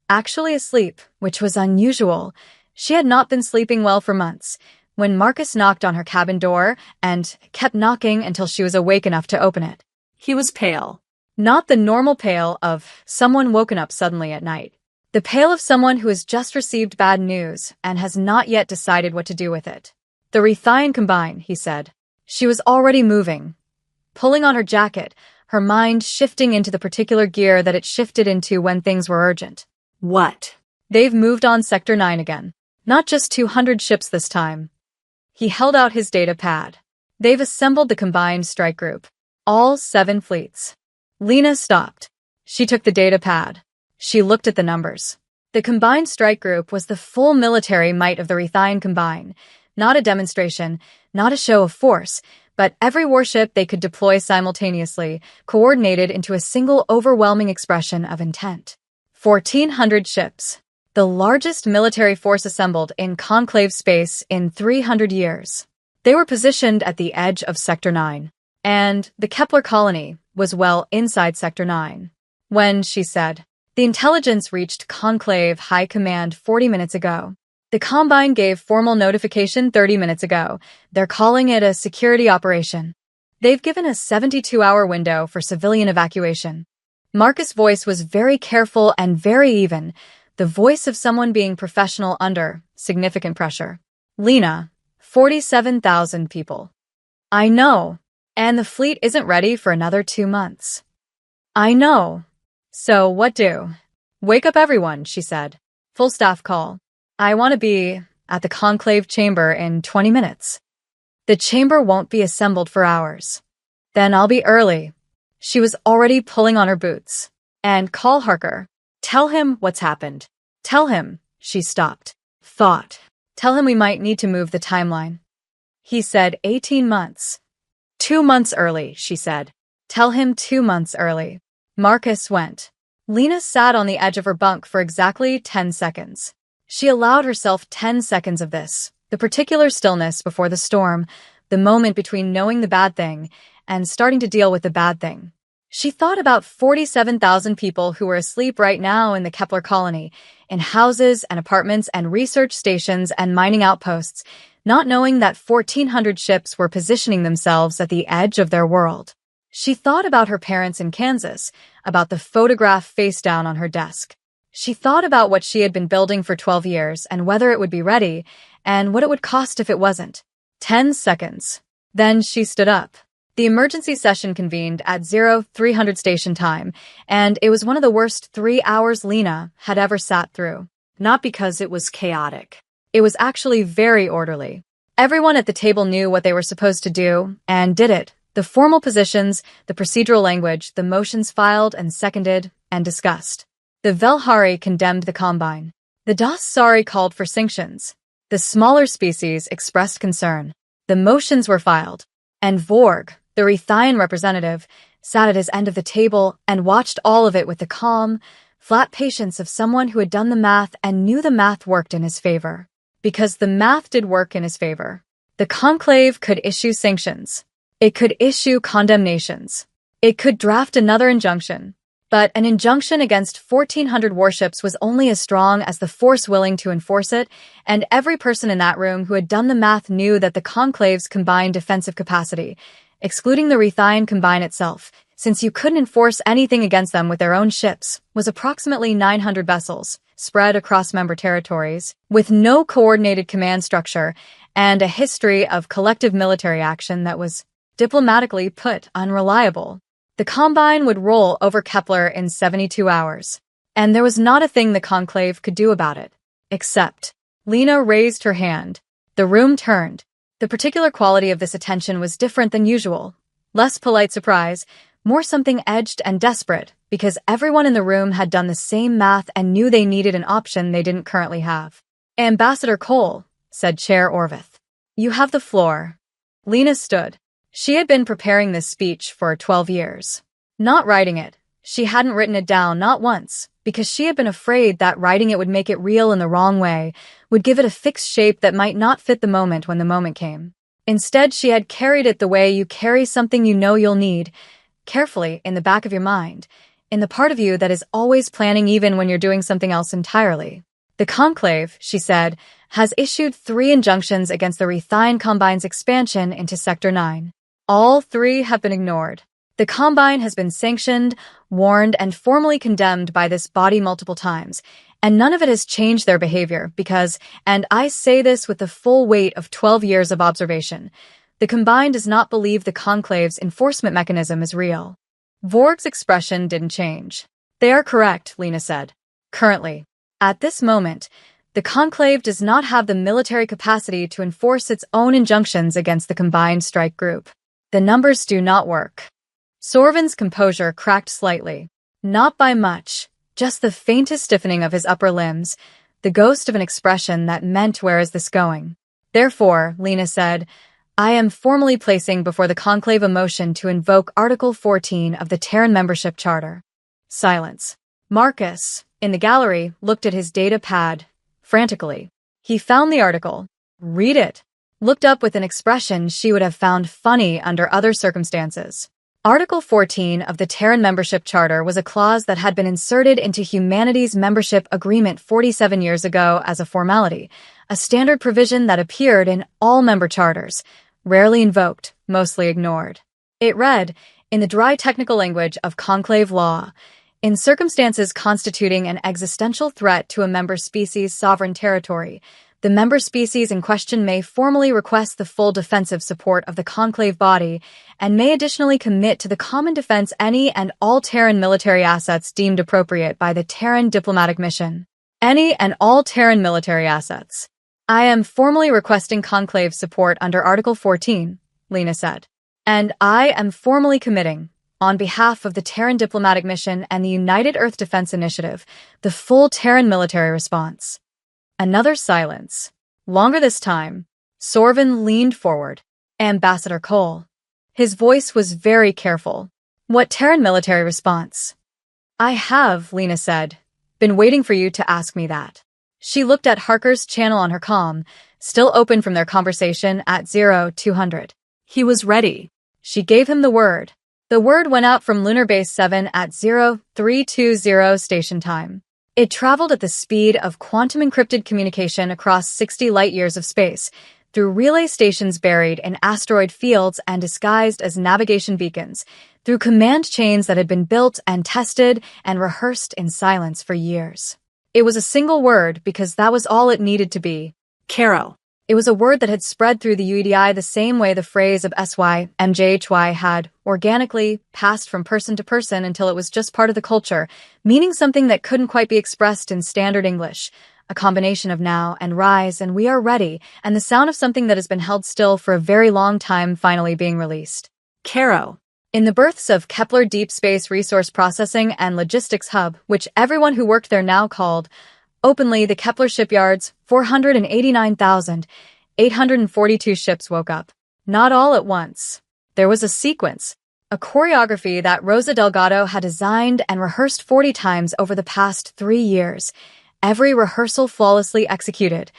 Actually asleep, which was unusual. She had not been sleeping well for months, when Marcus knocked on her cabin door and kept knocking until she was awake enough to open it. He was pale. Not the normal pale of someone woken up suddenly at night. The pale of someone who has just received bad news and has not yet decided what to do with it. The Rethian combine, he said. She was already moving, pulling on her jacket, her mind shifting into the particular gear that it shifted into when things were urgent. What? They've moved on Sector 9 again. Not just 200 ships this time. He held out his data pad. They've assembled the combined strike group. All 7 fleets. Lena stopped. She took the data pad. She looked at the numbers. The combined strike group was the full military might of the Rethian combine. Not a demonstration, not a show of force, but every warship they could deploy simultaneously, coordinated into a single overwhelming expression of intent. 1,400 ships. The largest military force assembled in conclave space in 300 years. They were positioned at the edge of Sector 9. And the Kepler colony was well inside Sector 9. When, she said, the intelligence reached Conclave High Command 40 minutes ago. The Combine gave formal notification 30 minutes ago. They're calling it a security operation. They've given a 72-hour window for civilian evacuation. Marcus' voice was very careful and very even, the voice of someone being professional under significant pressure. Lena, 47,000 people. I know. And the fleet isn't ready for another 2 months. I know. So what do? Wake up everyone, she said. Full staff call. I want to be at the conclave chamber in 20 minutes. The chamber won't be assembled for hours. Then I'll be early. She was already pulling on her boots. And call Harker. Tell him what's happened. Tell him, she stopped. Thought. Tell him we might need to move the timeline. He said 18 months. 2 months early, she said. Tell him 2 months early. Marcus went. Lena sat on the edge of her bunk for exactly 10 seconds. She allowed herself 10 seconds of this, the particular stillness before the storm, the moment between knowing the bad thing and starting to deal with the bad thing. She thought about 47,000 people who were asleep right now in the Kepler colony, in houses and apartments and research stations and mining outposts, not knowing that 1,400 ships were positioning themselves at the edge of their world. She thought about her parents in Kansas, about the photograph face down on her desk. She thought about what she had been building for 12 years and whether it would be ready, and what it would cost if it wasn't. 10 seconds. Then she stood up. The emergency session convened at 0300 station time, and it was one of the worst 3 hours Lena had ever sat through. Not because it was chaotic. It was actually very orderly. Everyone at the table knew what they were supposed to do, and did it. The formal positions, the procedural language, the motions filed and seconded and discussed. The Velhari condemned the Combine. The Dasari called for sanctions. The smaller species expressed concern. The motions were filed. And Vorg, the Rethian representative, sat at his end of the table and watched all of it with the calm, flat patience of someone who had done the math and knew the math worked in his favor. Because the math did work in his favor. The conclave could issue sanctions. It could issue condemnations. It could draft another injunction. But an injunction against 1,400 warships was only as strong as the force willing to enforce it, and every person in that room who had done the math knew that the Conclave's combined defensive capacity, excluding the Rethine Combine itself, since you couldn't enforce anything against them with their own ships, was approximately 900 vessels, spread across member territories, with no coordinated command structure, and a history of collective military action that was, diplomatically put, unreliable. The Combine would roll over Kepler in 72 hours, and there was not a thing the Conclave could do about it. Except, Lena raised her hand. The room turned. The particular quality of this attention was different than usual. Less polite surprise, more something edged and desperate, because everyone in the room had done the same math and knew they needed an option they didn't currently have. "Ambassador Cole," said Chair Orvith. "You have the floor." Lena stood. She had been preparing this speech for 12 years. Not writing it. She hadn't written it down, not once, because she had been afraid that writing it would make it real in the wrong way, would give it a fixed shape that might not fit the moment when the moment came. Instead, she had carried it the way you carry something you know you'll need, carefully in the back of your mind, in the part of you that is always planning even when you're doing something else entirely. "The Conclave," she said, "has issued 3 injunctions against the Rethine Combine's expansion into Sector 9. All 3 have been ignored. The Combine has been sanctioned, warned, and formally condemned by this body multiple times, and none of it has changed their behavior because, and I say this with the full weight of 12 years of observation, the Combine does not believe the Conclave's enforcement mechanism is real." Vorg's expression didn't change. "They are correct," Lena said. "Currently, at this moment, the Conclave does not have the military capacity to enforce its own injunctions against the Combined Strike Group. The numbers do not work." Sorvin's composure cracked slightly. Not by much, just the faintest stiffening of his upper limbs, the ghost of an expression that meant, "Where is this going?" "Therefore," Lena said, "I am formally placing before the Conclave a motion to invoke Article 14 of the Terran Membership Charter." Silence. Marcus, in the gallery, looked at his data pad, frantically. He found the article. Read it. Looked up with an expression she would have found funny under other circumstances. Article 14 of the Terran Membership Charter was a clause that had been inserted into humanity's membership agreement 47 years ago as a formality, a standard provision that appeared in all member charters, rarely invoked, mostly ignored. It read, in the dry technical language of conclave law, "In circumstances constituting an existential threat to a member species' sovereign territory, the member species in question may formally request the full defensive support of the conclave body and may additionally commit to the common defense any and all Terran military assets deemed appropriate by the Terran diplomatic mission. Any and all Terran military assets. I am formally requesting conclave support under Article 14, Lena said. And I am formally committing, on behalf of the Terran diplomatic mission and the United Earth Defense Initiative, the full Terran military response." Another silence. Longer this time. Sorvin leaned forward. "Ambassador Cole." His voice was very careful. "What Terran military response?" "I have," Lena said, "been waiting for you to ask me that." She looked at Harker's channel on her comm, still open from their conversation at 0200. He was ready. She gave him the word. The word went out from Lunar Base 7 at 0320 station time. It traveled at the speed of quantum-encrypted communication across 60 light-years of space, through relay stations buried in asteroid fields and disguised as navigation beacons, through command chains that had been built and tested and rehearsed in silence for years. It was a single word because that was all it needed to be. Caro. It was a word that had spread through the UEDI the same way the phrase of SY, MJHY had, organically, passed from person to person until it was just part of the culture, meaning something that couldn't quite be expressed in standard English, a combination of now and rise and we are ready, and the sound of something that has been held still for a very long time finally being released. Caro. In the berths of Kepler Deep Space Resource Processing and Logistics Hub, which everyone who worked there now called, openly, the Kepler shipyard's 489,842 ships woke up. Not all at once. There was a sequence, a choreography that Rosa Delgado had designed and rehearsed 40 times over the past 3 years. Every rehearsal flawlessly executed,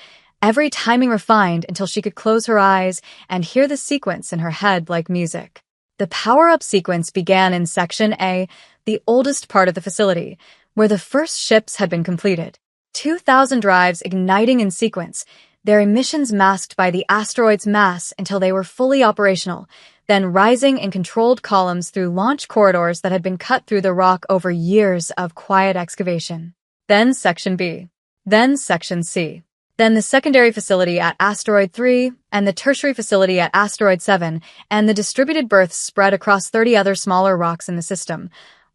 every timing refined until she could close her eyes and hear the sequence in her head like music. The power-up sequence began in Section A, the oldest part of the facility, where the first ships had been completed. 2,000 drives igniting in sequence, their emissions masked by the asteroid's mass until they were fully operational, then rising in controlled columns through launch corridors that had been cut through the rock over years of quiet excavation. Then Section B. Then Section C. Then the secondary facility at Asteroid 3, and the tertiary facility at Asteroid 7, and the distributed berths spread across 30 other smaller rocks in the system,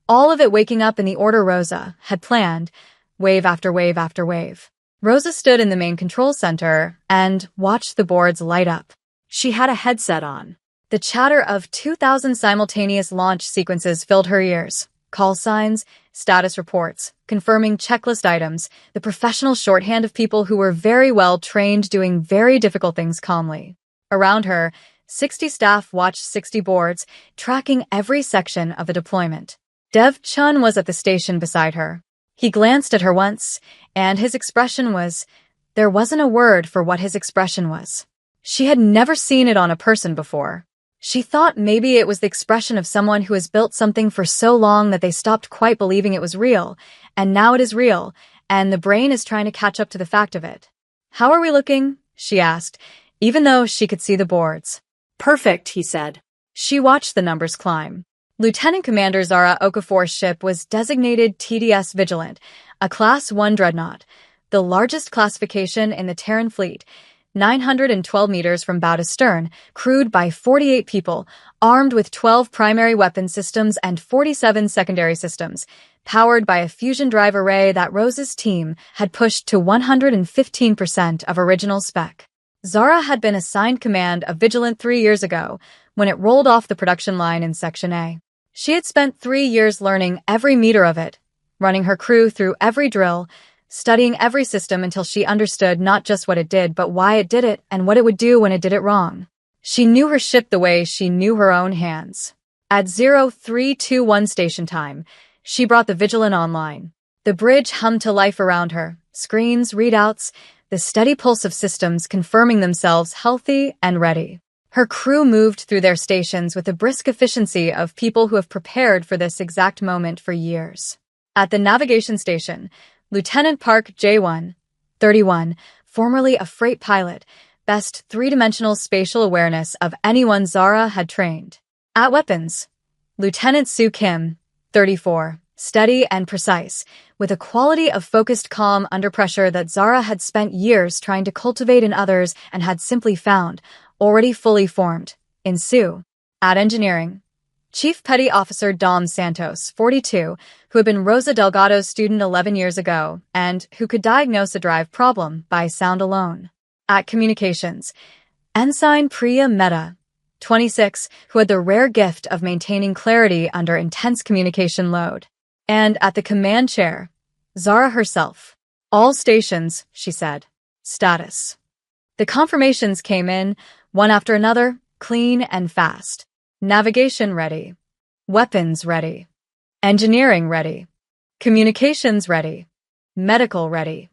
all of it waking up in the order Rosa had planned, wave after wave after wave. Rosa stood in the main control center and watched the boards light up. She had a headset on. The chatter of 2,000 simultaneous launch sequences filled her ears. Call signs, status reports, confirming checklist items, the professional shorthand of people who were very well trained doing very difficult things calmly. Around her, 60 staff watched 60 boards, tracking every section of the deployment. Dev Chun was at the station beside her. He glanced at her once, and his expression was... There wasn't a word for what his expression was. She had never seen it on a person before. She thought maybe it was the expression of someone who has built something for so long that they stopped quite believing it was real, and now it is real, and the brain is trying to catch up to the fact of it. "How are we looking?" she asked, even though she could see the boards. "Perfect," he said. She watched the numbers climb. Lieutenant Commander Zara Okafor's ship was designated TDS Vigilant, a Class 1 dreadnought, the largest classification in the Terran fleet, 912 meters from bow to stern, crewed by 48 people, armed with 12 primary weapon systems and 47 secondary systems, powered by a fusion drive array that Rose's team had pushed to 115% of original spec. Zara had been assigned command of Vigilant 3 years ago, when it rolled off the production line in Section A. She had spent 3 years learning every meter of it, running her crew through every drill, studying every system until she understood not just what it did but why it did it and what it would do when it did it wrong. She knew her ship the way she knew her own hands. At 0321 station time, she brought the Vigilant online. The bridge hummed to life around her, screens, readouts, the steady pulse of systems confirming themselves healthy and ready. Her crew moved through their stations with the brisk efficiency of people who have prepared for this exact moment for years. At the navigation station, Lieutenant Park J1, 31, formerly a freight pilot, best three-dimensional spatial awareness of anyone Zara had trained. At weapons, Lieutenant Soo Kim, 34, steady and precise, with a quality of focused calm under pressure that Zara had spent years trying to cultivate in others and had simply found, already fully formed, in Soo. At engineering, Chief Petty Officer Dom Santos, 42, who had been Rosa Delgado's student 11 years ago, and who could diagnose a drive problem by sound alone. At communications, Ensign Priya Mehta, 26, who had the rare gift of maintaining clarity under intense communication load. And at the command chair, Zara herself. "All stations," she said. "Status." The confirmations came in, one after another, clean and fast. Navigation ready. Weapons ready. Engineering ready. Communications ready. Medical ready.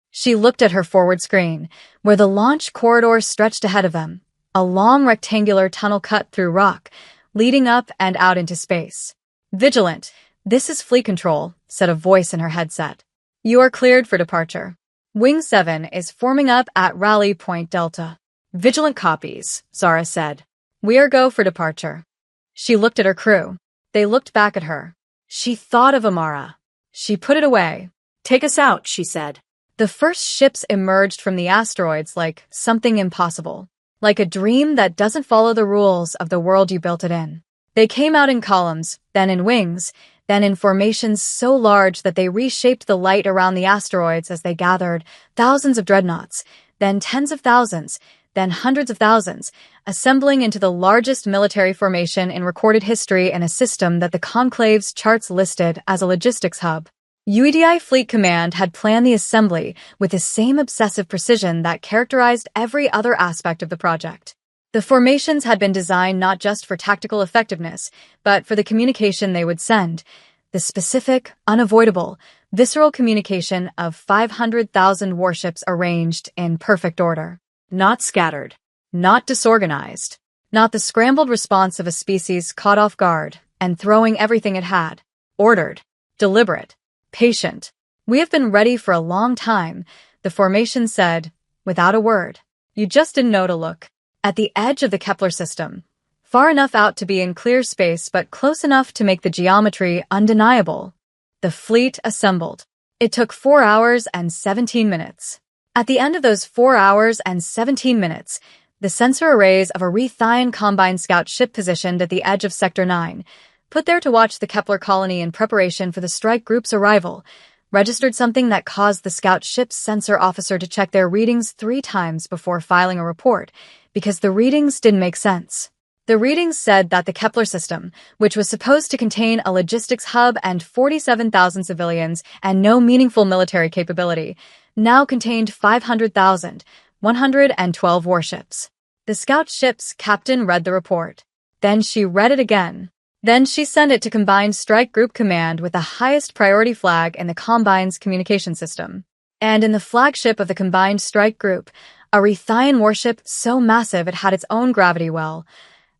She looked at her forward screen, where the launch corridor stretched ahead of them, a long rectangular tunnel cut through rock, leading up and out into space. "Vigilant, this is Fleet Control," said a voice in her headset. "You are cleared for departure. Wing 7 is forming up at Rally Point Delta." "Vigilant copies," Zara said. "We are go for departure." She looked at her crew. They looked back at her. She thought of Amara. She put it away. "Take us out," she said. The first ships emerged from the asteroids like something impossible, like a dream that doesn't follow the rules of the world you built it in. They came out in columns, then in wings, then in formations so large that they reshaped the light around the asteroids as they gathered, thousands of dreadnoughts, then tens of thousands, then hundreds of thousands, assembling into the largest military formation in recorded history in a system that the Conclave's charts listed as a logistics hub. UEDI Fleet Command had planned the assembly with the same obsessive precision that characterized every other aspect of the project. The formations had been designed not just for tactical effectiveness, but for the communication they would send, the specific, unavoidable, visceral communication of 500,000 warships arranged in perfect order. Not scattered. Not disorganized. not the scrambled response of a species caught off guard and throwing everything it had. Ordered, deliberate, patient. "We have been ready for a long time," the formation said, without a word. "You just didn't know to look." At the edge of the Kepler system, far enough out to be in clear space but close enough to make the geometry undeniable, the fleet assembled. It took 4 hours and 17 minutes. At the end of those 4 hours and 17 minutes, the sensor arrays of a Rethian Combine scout ship positioned at the edge of Sector 9, put there to watch the Kepler colony in preparation for the strike group's arrival, registered something that caused the scout ship's sensor officer to check their readings 3 times before filing a report, because the readings didn't make sense. The readings said that the Kepler system, which was supposed to contain a logistics hub and 47,000 civilians and no meaningful military capability, now contained 500,112 warships. The scout ship's captain read the report. Then she read it again. Then she sent it to Combined Strike Group Command with the highest priority flag in the Combine's communication system. And in the flagship of the Combined Strike Group, a Rethian warship so massive it had its own gravity well,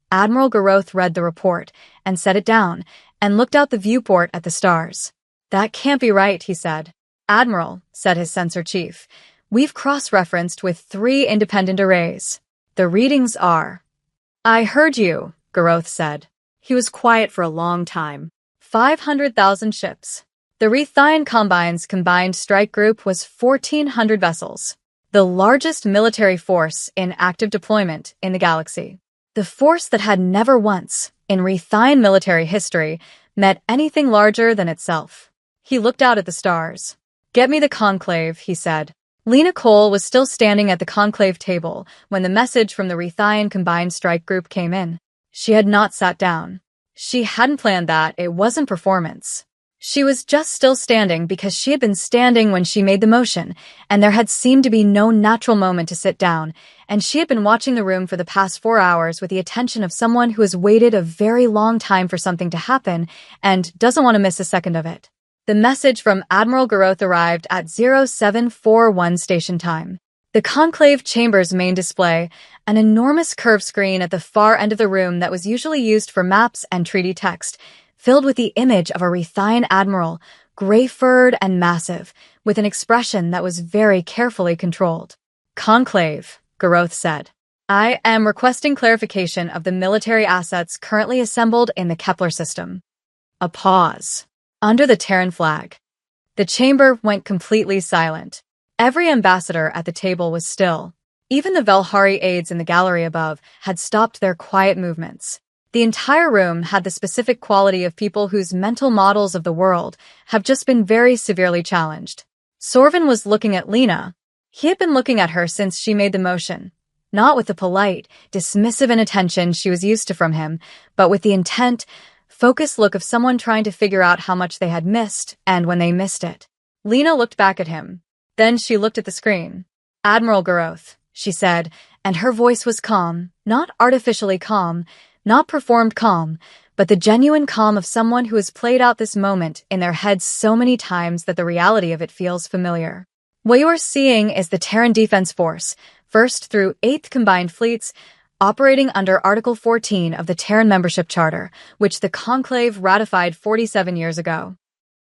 Admiral Garoth read the report and set it down and looked out the viewport at the stars. "That can't be right," he said. "Admiral," said his sensor chief, "we've cross-referenced with 3 independent arrays. The readings are—" "I heard you," Garoth said. He was quiet for a long time. 500,000 ships. The Rethian Combine's combined strike group was 1,400 vessels, the largest military force in active deployment in the galaxy. The force that had never once, in Rethian military history, met anything larger than itself. He looked out at the stars. "Get me the conclave," he said. Lena Cole was still standing at the conclave table when the message from the Rethian Combined Strike Group came in. She had not sat down. She hadn't planned that. It wasn't performance. She was just still standing because she had been standing when she made the motion, and there had seemed to be no natural moment to sit down, and she had been watching the room for the past 4 hours with the attention of someone who has waited a very long time for something to happen and doesn't want to miss a second of it. The message from Admiral Garoth arrived at 0741 station time. The conclave chamber's main display, an enormous curved screen at the far end of the room that was usually used for maps and treaty text, filled with the image of a Rethian admiral, gray-furred and massive, with an expression that was very carefully controlled. "Conclave," Garoth said. "I am requesting clarification of the military assets currently assembled in the Kepler system." A pause. Under the Terran flag. The chamber went completely silent. Every ambassador at the table was still. Even the Velhari aides in the gallery above had stopped their quiet movements. The entire room had the specific quality of people whose mental models of the world have just been very severely challenged. Sorvin was looking at Lena. He had been looking at her since she made the motion, not with the polite, dismissive inattention she was used to from him, but with the intent, focused look of someone trying to figure out how much they had missed and when they missed it. Lena looked back at him. Then she looked at the screen. "Admiral Garoth," she said, and her voice was calm, not artificially calm, not performed calm, but the genuine calm of someone who has played out this moment in their heads so many times that the reality of it feels familiar. "What you are seeing is the Terran Defense Force, 1st through 8th Combined Fleets, operating under Article 14 of the Terran Membership Charter, which the Conclave ratified 47 years ago."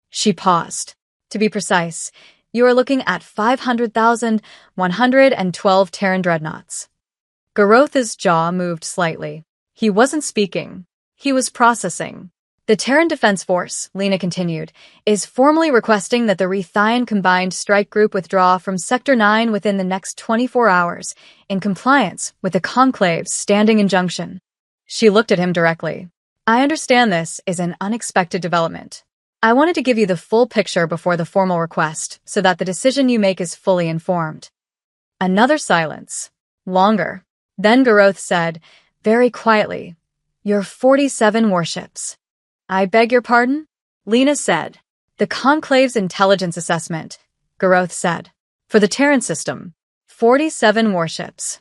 She paused. "To be precise, you are looking at 500,112 Terran Dreadnoughts." Garoth's jaw moved slightly. He wasn't speaking. He was processing. "The Terran Defense Force," Lena continued, "is formally requesting that the Rethian Combined Strike Group withdraw from Sector 9 within the next 24 hours, in compliance with the Conclave's standing injunction." She looked at him directly. "I understand this is an unexpected development. I wanted to give you the full picture before the formal request, so that the decision you make is fully informed." Another silence. Longer. Then Garoth said, very quietly, "Your 47 warships." "I beg your pardon?" Lena said. "The Conclave's intelligence assessment," Garoth said. "For the Terran system. 47 warships."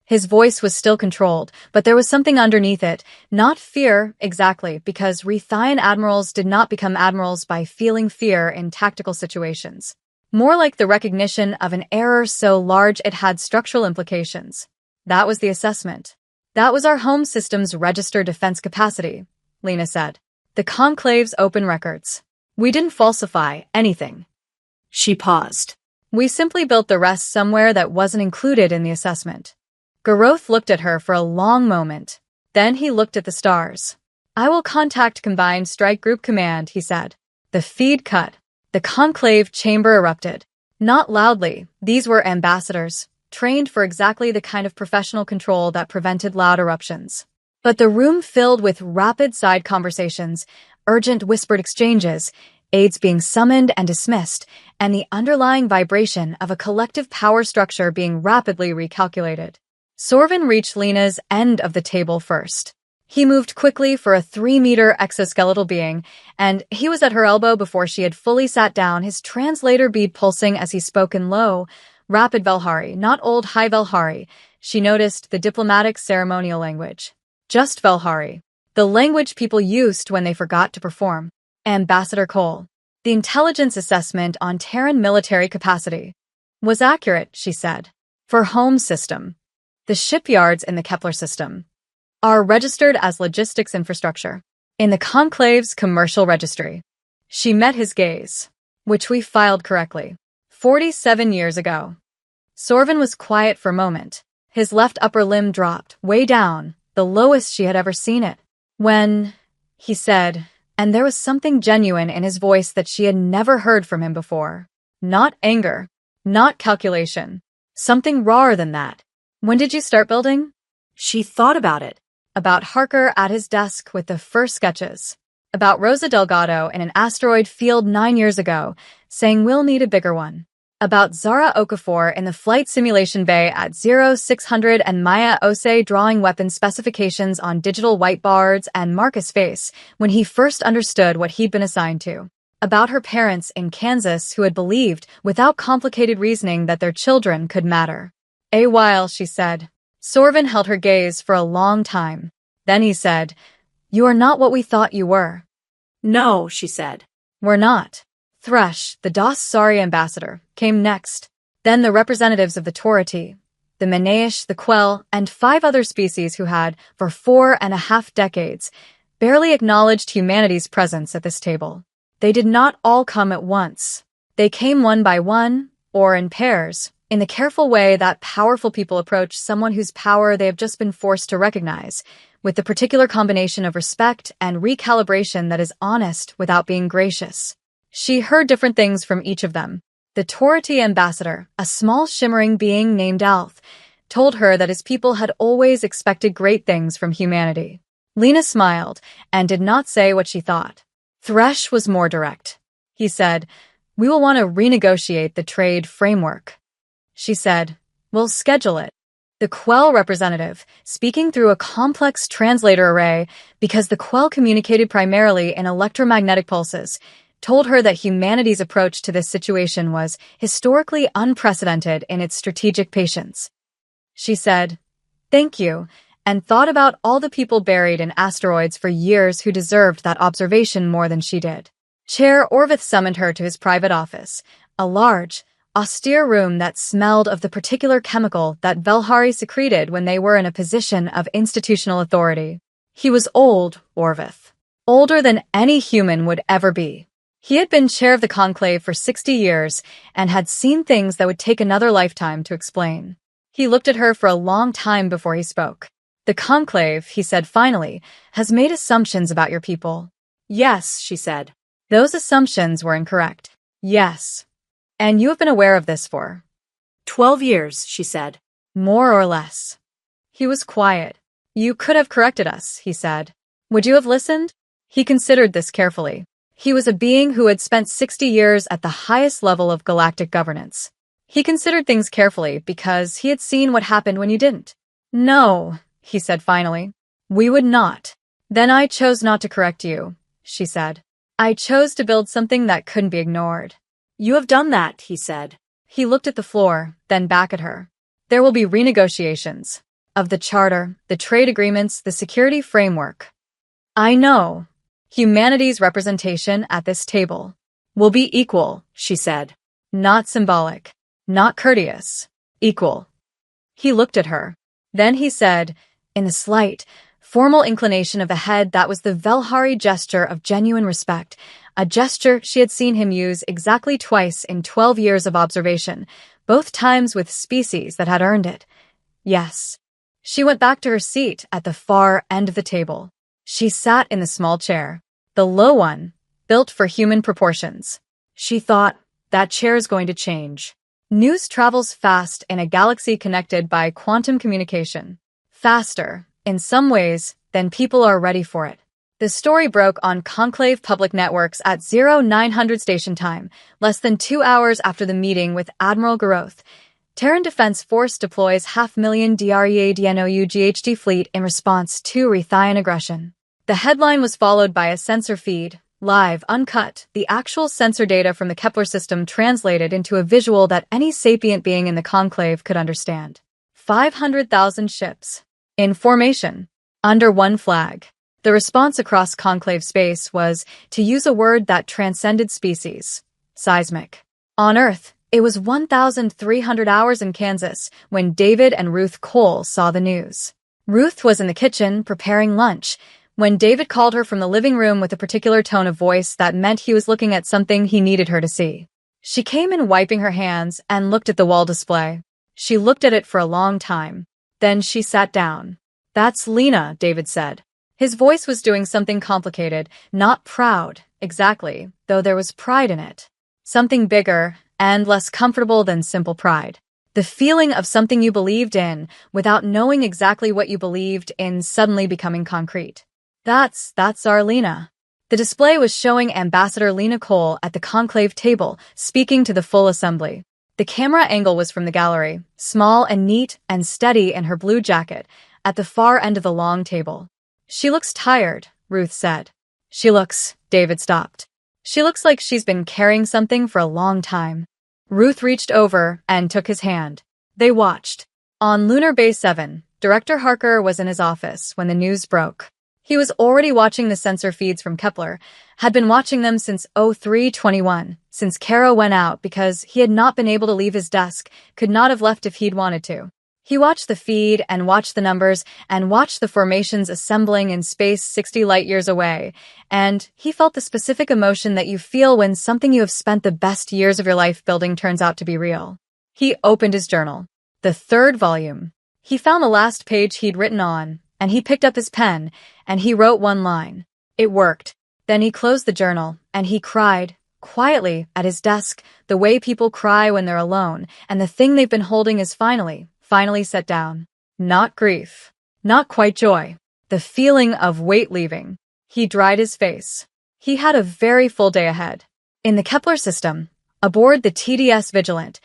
His voice was still controlled, but there was something underneath it, not fear, exactly, because Rethian admirals did not become admirals by feeling fear in tactical situations. More like the recognition of an error so large it had structural implications. That was the assessment. That was our home system's registered defense capacity, Lena said. The Conclave's open records. We didn't falsify anything. She paused. We simply built the rest somewhere that wasn't included in the assessment. Garoth looked at her for a long moment. Then he looked at the stars. I will contact Combined Strike Group Command, he said. The feed cut. The conclave chamber erupted. Not loudly. These were ambassadors, trained for exactly the kind of professional control that prevented loud eruptions. But the room filled with rapid side conversations, urgent whispered exchanges, aides being summoned and dismissed, and the underlying vibration of a collective power structure being rapidly recalculated. Sorvin reached Lena's end of the table first. He moved quickly for a 3-meter exoskeletal being, and he was at her elbow before she had fully sat down, his translator bead pulsing as he spoke in low, rapid Velhari, not old high Velhari. She noticed the diplomatic ceremonial language. Just Velhari. The language people used when they forgot to perform. Ambassador Cole. The intelligence assessment on Terran military capacity was accurate, she said. For home system. The shipyards in the Kepler system are registered as logistics infrastructure in the Conclave's commercial registry. She met his gaze, which we filed correctly. 47 years ago. Sorvin was quiet for a moment. His left upper limb dropped, way down, the lowest she had ever seen it. When, he said, and there was something genuine in his voice that she had never heard from him before. Not anger, not calculation, something rawer than that. When did you start building? She thought about it. About Harker at his desk with the first sketches. About Rosa Delgado in an asteroid field 9 years ago, saying we'll need a bigger one. About Zara Okafor in the flight simulation bay at 0600 and Maya Ose drawing weapon specifications on digital whiteboards, and Marcus Face when he first understood what he'd been assigned to. About her parents in Kansas who had believed, without complicated reasoning, that their children could matter. A while, she said. Sorvin held her gaze for a long time. Then he said, You are not what we thought you were. No, she said. We're not. Thresh, the Sari ambassador, came next. Then the representatives of the Torati, the Menaish, the Quell, and 5 other species who had, for 4.5 decades, barely acknowledged humanity's presence at this table. They did not all come at once. They came one by one, or in pairs, in the careful way that powerful people approach someone whose power they have just been forced to recognize, with the particular combination of respect and recalibration that is honest without being gracious. She heard different things from each of them. The Torati ambassador, a small shimmering being named Alf, told her that his people had always expected great things from humanity. Lena smiled and did not say what she thought. Thresh was more direct. He said, We will want to renegotiate the trade framework. She said, We'll schedule it. The Quell representative, speaking through a complex translator array because the Quell communicated primarily in electromagnetic pulses, told her that humanity's approach to this situation was historically unprecedented in its strategic patience. She said, Thank you, and thought about all the people buried in asteroids for years who deserved that observation more than she did. Chair Orvith summoned her to his private office, a large, austere room that smelled of the particular chemical that Velhari secreted when they were in a position of institutional authority. He was old, Orvith. Older than any human would ever be. He had been chair of the conclave for 60 years and had seen things that would take another lifetime to explain. He looked at her for a long time before he spoke. The conclave, he said finally, has made assumptions about your people. Yes, she said. Those assumptions were incorrect. Yes. And you have been aware of this for 12 years, she said. More or less. He was quiet. You could have corrected us, he said. Would you have listened? He considered this carefully. He was a being who had spent 60 years at the highest level of galactic governance. He considered things carefully because he had seen what happened when you didn't. No, he said finally. We would not. Then I chose not to correct you, she said. I chose to build something that couldn't be ignored. You have done that, he said. He looked at the floor, then back at her. There will be renegotiations of the charter, the trade agreements, the security framework. I know. Humanity's representation at this table will be equal, she said. Not symbolic, not courteous, equal. He looked at her. Then he said, In the slight, formal inclination of the head that was the Velhari gesture of genuine respect, a gesture she had seen him use exactly twice in 12 years of observation, both times with species that had earned it. Yes. She went back to her seat at the far end of the table. She sat in the small chair, the low one, built for human proportions. She thought, that chair's going to change. News travels fast in a galaxy connected by quantum communication. Faster, in some ways, than people are ready for it. The story broke on Conclave public networks at 0900 station time, less than 2 hours after the meeting with Admiral Garoth. Terran Defense Force deploys 500,000 DREA-DNOU GHD fleet in response to Rethian aggression. The headline was followed by a sensor feed, live, uncut, the actual sensor data from the Kepler system translated into a visual that any sapient being in the conclave could understand. 500,000 ships. In formation. Under one flag. The response across conclave space was, to use a word that transcended species, seismic. On Earth, it was 1,300 hours in Kansas when David and Ruth Cole saw the news. Ruth was in the kitchen preparing lunch when David called her from the living room with a particular tone of voice that meant he was looking at something he needed her to see. She came in wiping her hands and looked at the wall display. She looked at it for a long time. Then she sat down. "That's Lena," David said. His voice was doing something complicated, not proud, exactly, though there was pride in it. Something bigger and less comfortable than simple pride. The feeling of something you believed in without knowing exactly what you believed in suddenly becoming concrete. That's our Lena. The display was showing Ambassador Lena Cole at the conclave table, speaking to the full assembly. The camera angle was from the gallery, small and neat and steady in her blue jacket, at the far end of the long table. "She looks tired," Ruth said. David stopped. "She looks like she's been carrying something for a long time." Ruth reached over and took his hand. They watched. On Lunar Base 7, Director Harker was in his office when the news broke. He was already watching the sensor feeds from Kepler, had been watching them since 0321, since Kara went out because he had not been able to leave his desk, could not have left if he'd wanted to. He watched the feed and watched the numbers and watched the formations assembling in space 60 light-years away, and he felt the specific emotion that you feel when something you have spent the best years of your life building turns out to be real. He opened his journal. The 3rd volume. He found the last page he'd written on, and he picked up his pen, and he wrote one line. It worked. Then he closed the journal, and he cried, quietly, at his desk, the way people cry when they're alone, and the thing they've been holding is finally set down. Not grief. Not quite joy. The feeling of weight leaving. He dried his face. He had a very full day ahead. In the Kepler system, aboard the TDS Vigilant,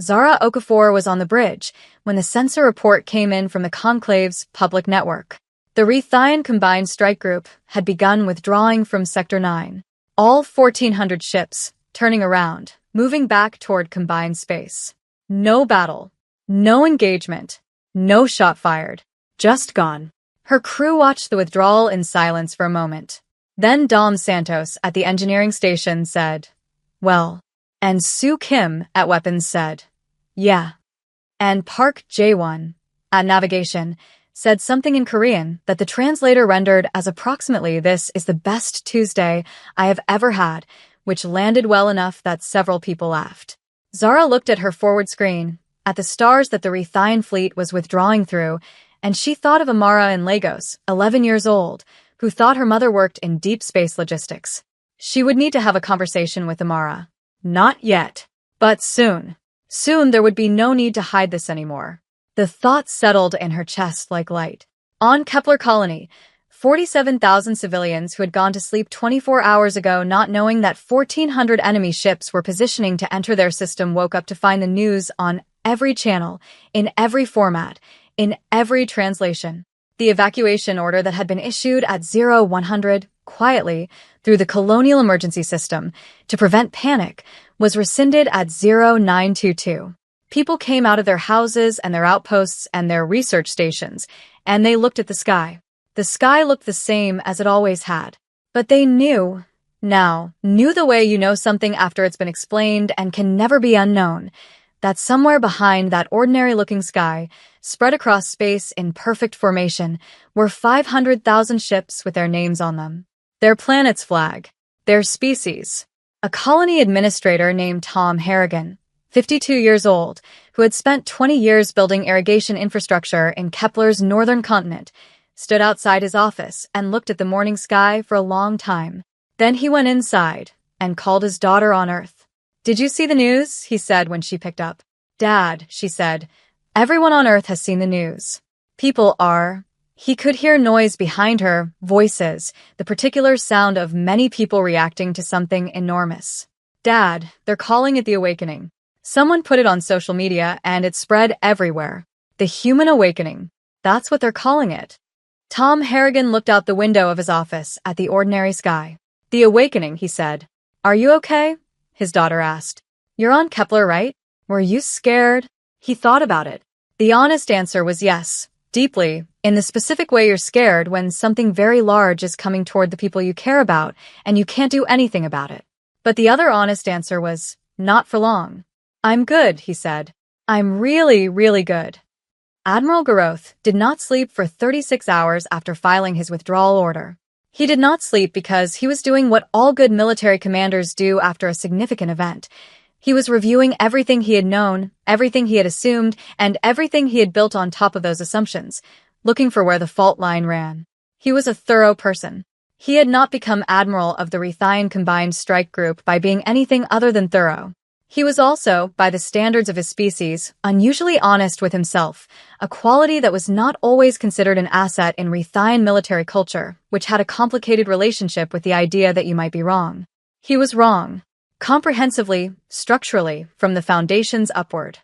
Zara Okafor was on the bridge when the sensor report came in from the Conclave's public network. The Rethian Combined Strike Group had begun withdrawing from Sector 9. All 1,400 ships, turning around, moving back toward combined space. No battle. No engagement. No shot fired. Just gone. Her crew watched the withdrawal in silence for a moment. Then Dom Santos at the engineering station said, "Well." And Sue Kim at weapons said, "Yeah." And Park Jae-won at navigation said something in Korean that the translator rendered as approximately, "This is the best Tuesday I have ever had," which landed well enough that several people laughed. Zara looked at her forward screen, at the stars that the Rethian fleet was withdrawing through, and she thought of Amara in Lagos, 11 years old, who thought her mother worked in deep space logistics. She would need to have a conversation with Amara. Not yet. But soon. Soon there would be no need to hide this anymore. The thought settled in her chest like light. On Kepler Colony, 47,000 civilians who had gone to sleep 24 hours ago not knowing that 1,400 enemy ships were positioning to enter their system woke up to find the news on every channel, in every format, in every translation. The evacuation order that had been issued at 0100, quietly, through the colonial emergency system, to prevent panic, was rescinded at 0922. People came out of their houses and their outposts and their research stations, and they looked at the sky. The sky looked the same as it always had. But they knew the way you know something after it's been explained and can never be unknown, that somewhere behind that ordinary-looking sky, spread across space in perfect formation, were 500,000 ships with their names on them. Their planet's flag. Their species. A colony administrator named Tom Harrigan, 52 years old, who had spent 20 years building irrigation infrastructure in Kepler's northern continent, stood outside his office and looked at the morning sky for a long time. Then he went inside and called his daughter on Earth. "Did you see the news?" he said when she picked up. "Dad," she said, "everyone on Earth has seen the news. People are—" He could hear noise behind her, voices, the particular sound of many people reacting to something enormous. "Dad, they're calling it the awakening. Someone put it on social media and it spread everywhere. The human awakening. That's what they're calling it." Tom Harrigan looked out the window of his office at the ordinary sky. "The awakening," he said. "Are you okay?" his daughter asked. "You're on Kepler, right? Were you scared?" He thought about it. The honest answer was yes, deeply, in the specific way you're scared when something very large is coming toward the people you care about and you can't do anything about it. But the other honest answer was, not for long. "I'm good," he said. "I'm really, really good." Admiral Garoth did not sleep for 36 hours after filing his withdrawal order. He did not sleep because he was doing what all good military commanders do after a significant event. He was reviewing everything he had known, everything he had assumed, and everything he had built on top of those assumptions, looking for where the fault line ran. He was a thorough person. He had not become admiral of the Rethian Combined Strike Group by being anything other than thorough. He was also, by the standards of his species, unusually honest with himself, a quality that was not always considered an asset in Rethian military culture, which had a complicated relationship with the idea that you might be wrong. He was wrong. Comprehensively, structurally, from the foundations upward.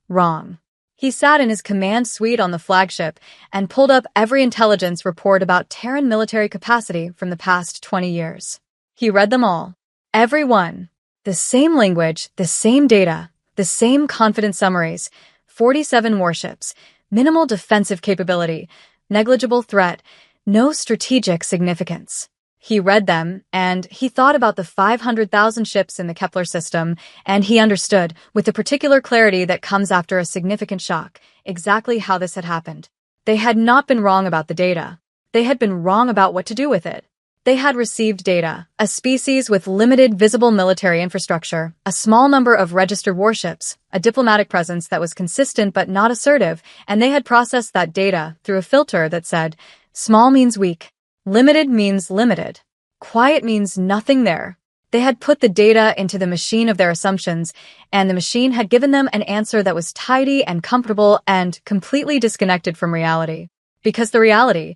Wrong. He sat in his command suite on the flagship and pulled up every intelligence report about Terran military capacity from the past 20 years. He read them all. Every one. The same language, the same data, the same confident summaries, 47 warships, minimal defensive capability, negligible threat, no strategic significance. He read them, and he thought about the 500,000 ships in the Kepler system, and he understood, with the particular clarity that comes after a significant shock, exactly how this had happened. They had not been wrong about the data. They had been wrong about what to do with it. They had received data, a species with limited visible military infrastructure, a small number of registered warships, a diplomatic presence that was consistent but not assertive, and they had processed that data through a filter that said, small means weak, limited means limited, quiet means nothing there. They had put the data into the machine of their assumptions, and the machine had given them an answer that was tidy and comfortable and completely disconnected from reality. Because the reality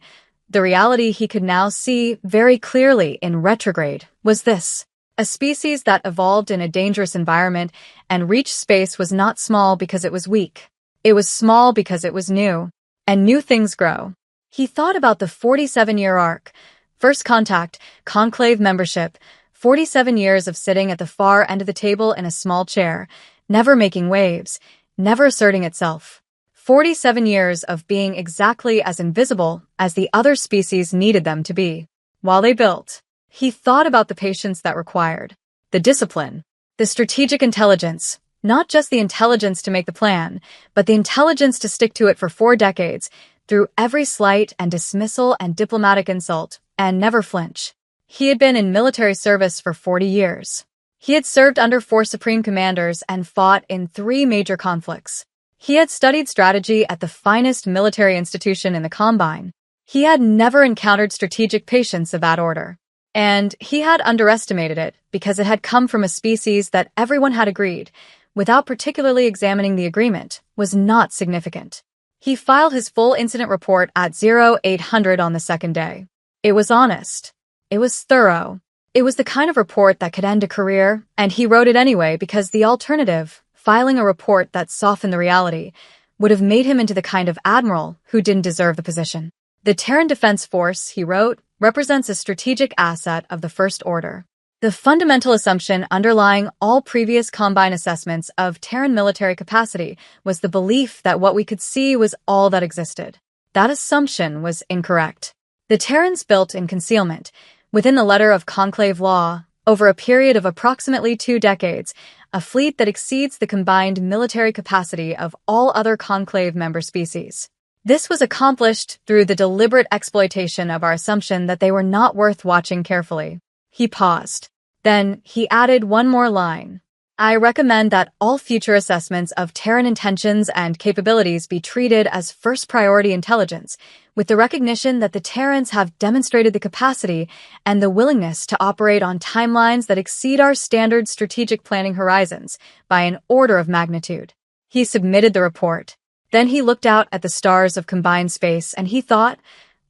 he could now see very clearly in retrograde was this. A species that evolved in a dangerous environment and reached space was not small because it was weak. It was small because it was new. And new things grow. He thought about the 47-year arc. First contact, conclave membership, 47 years of sitting at the far end of the table in a small chair, never making waves, never asserting itself. 47 years of being exactly as invisible as the other species needed them to be. While they built, he thought about the patience that required, the discipline, the strategic intelligence, not just the intelligence to make the plan, but the intelligence to stick to it for 4 decades, through every slight and dismissal and diplomatic insult, and never flinch. He had been in military service for 40 years. He had served under 4 supreme commanders and fought in 3 major conflicts. He had studied strategy at the finest military institution in the Combine. He had never encountered strategic patience of that order. And he had underestimated it because it had come from a species that everyone had agreed, without particularly examining the agreement, was not significant. He filed his full incident report at 0800 on the second day. It was honest. It was thorough. It was the kind of report that could end a career, and he wrote it anyway because the alternative, filing a report that softened the reality, would have made him into the kind of admiral who didn't deserve the position. The Terran Defense Force, he wrote, represents a strategic asset of the First Order. The fundamental assumption underlying all previous Combine assessments of Terran military capacity was the belief that what we could see was all that existed. That assumption was incorrect. The Terrans built in concealment, within the letter of conclave law, Over a period of approximately 2 decades, a fleet that exceeds the combined military capacity of all other Conclave member species. This was accomplished through the deliberate exploitation of our assumption that they were not worth watching carefully. He paused. Then he added one more line. I recommend that all future assessments of Terran intentions and capabilities be treated as first priority intelligence, with the recognition that the Terrans have demonstrated the capacity and the willingness to operate on timelines that exceed our standard strategic planning horizons by an order of magnitude. He submitted the report. Then he looked out at the stars of combined space and he thought,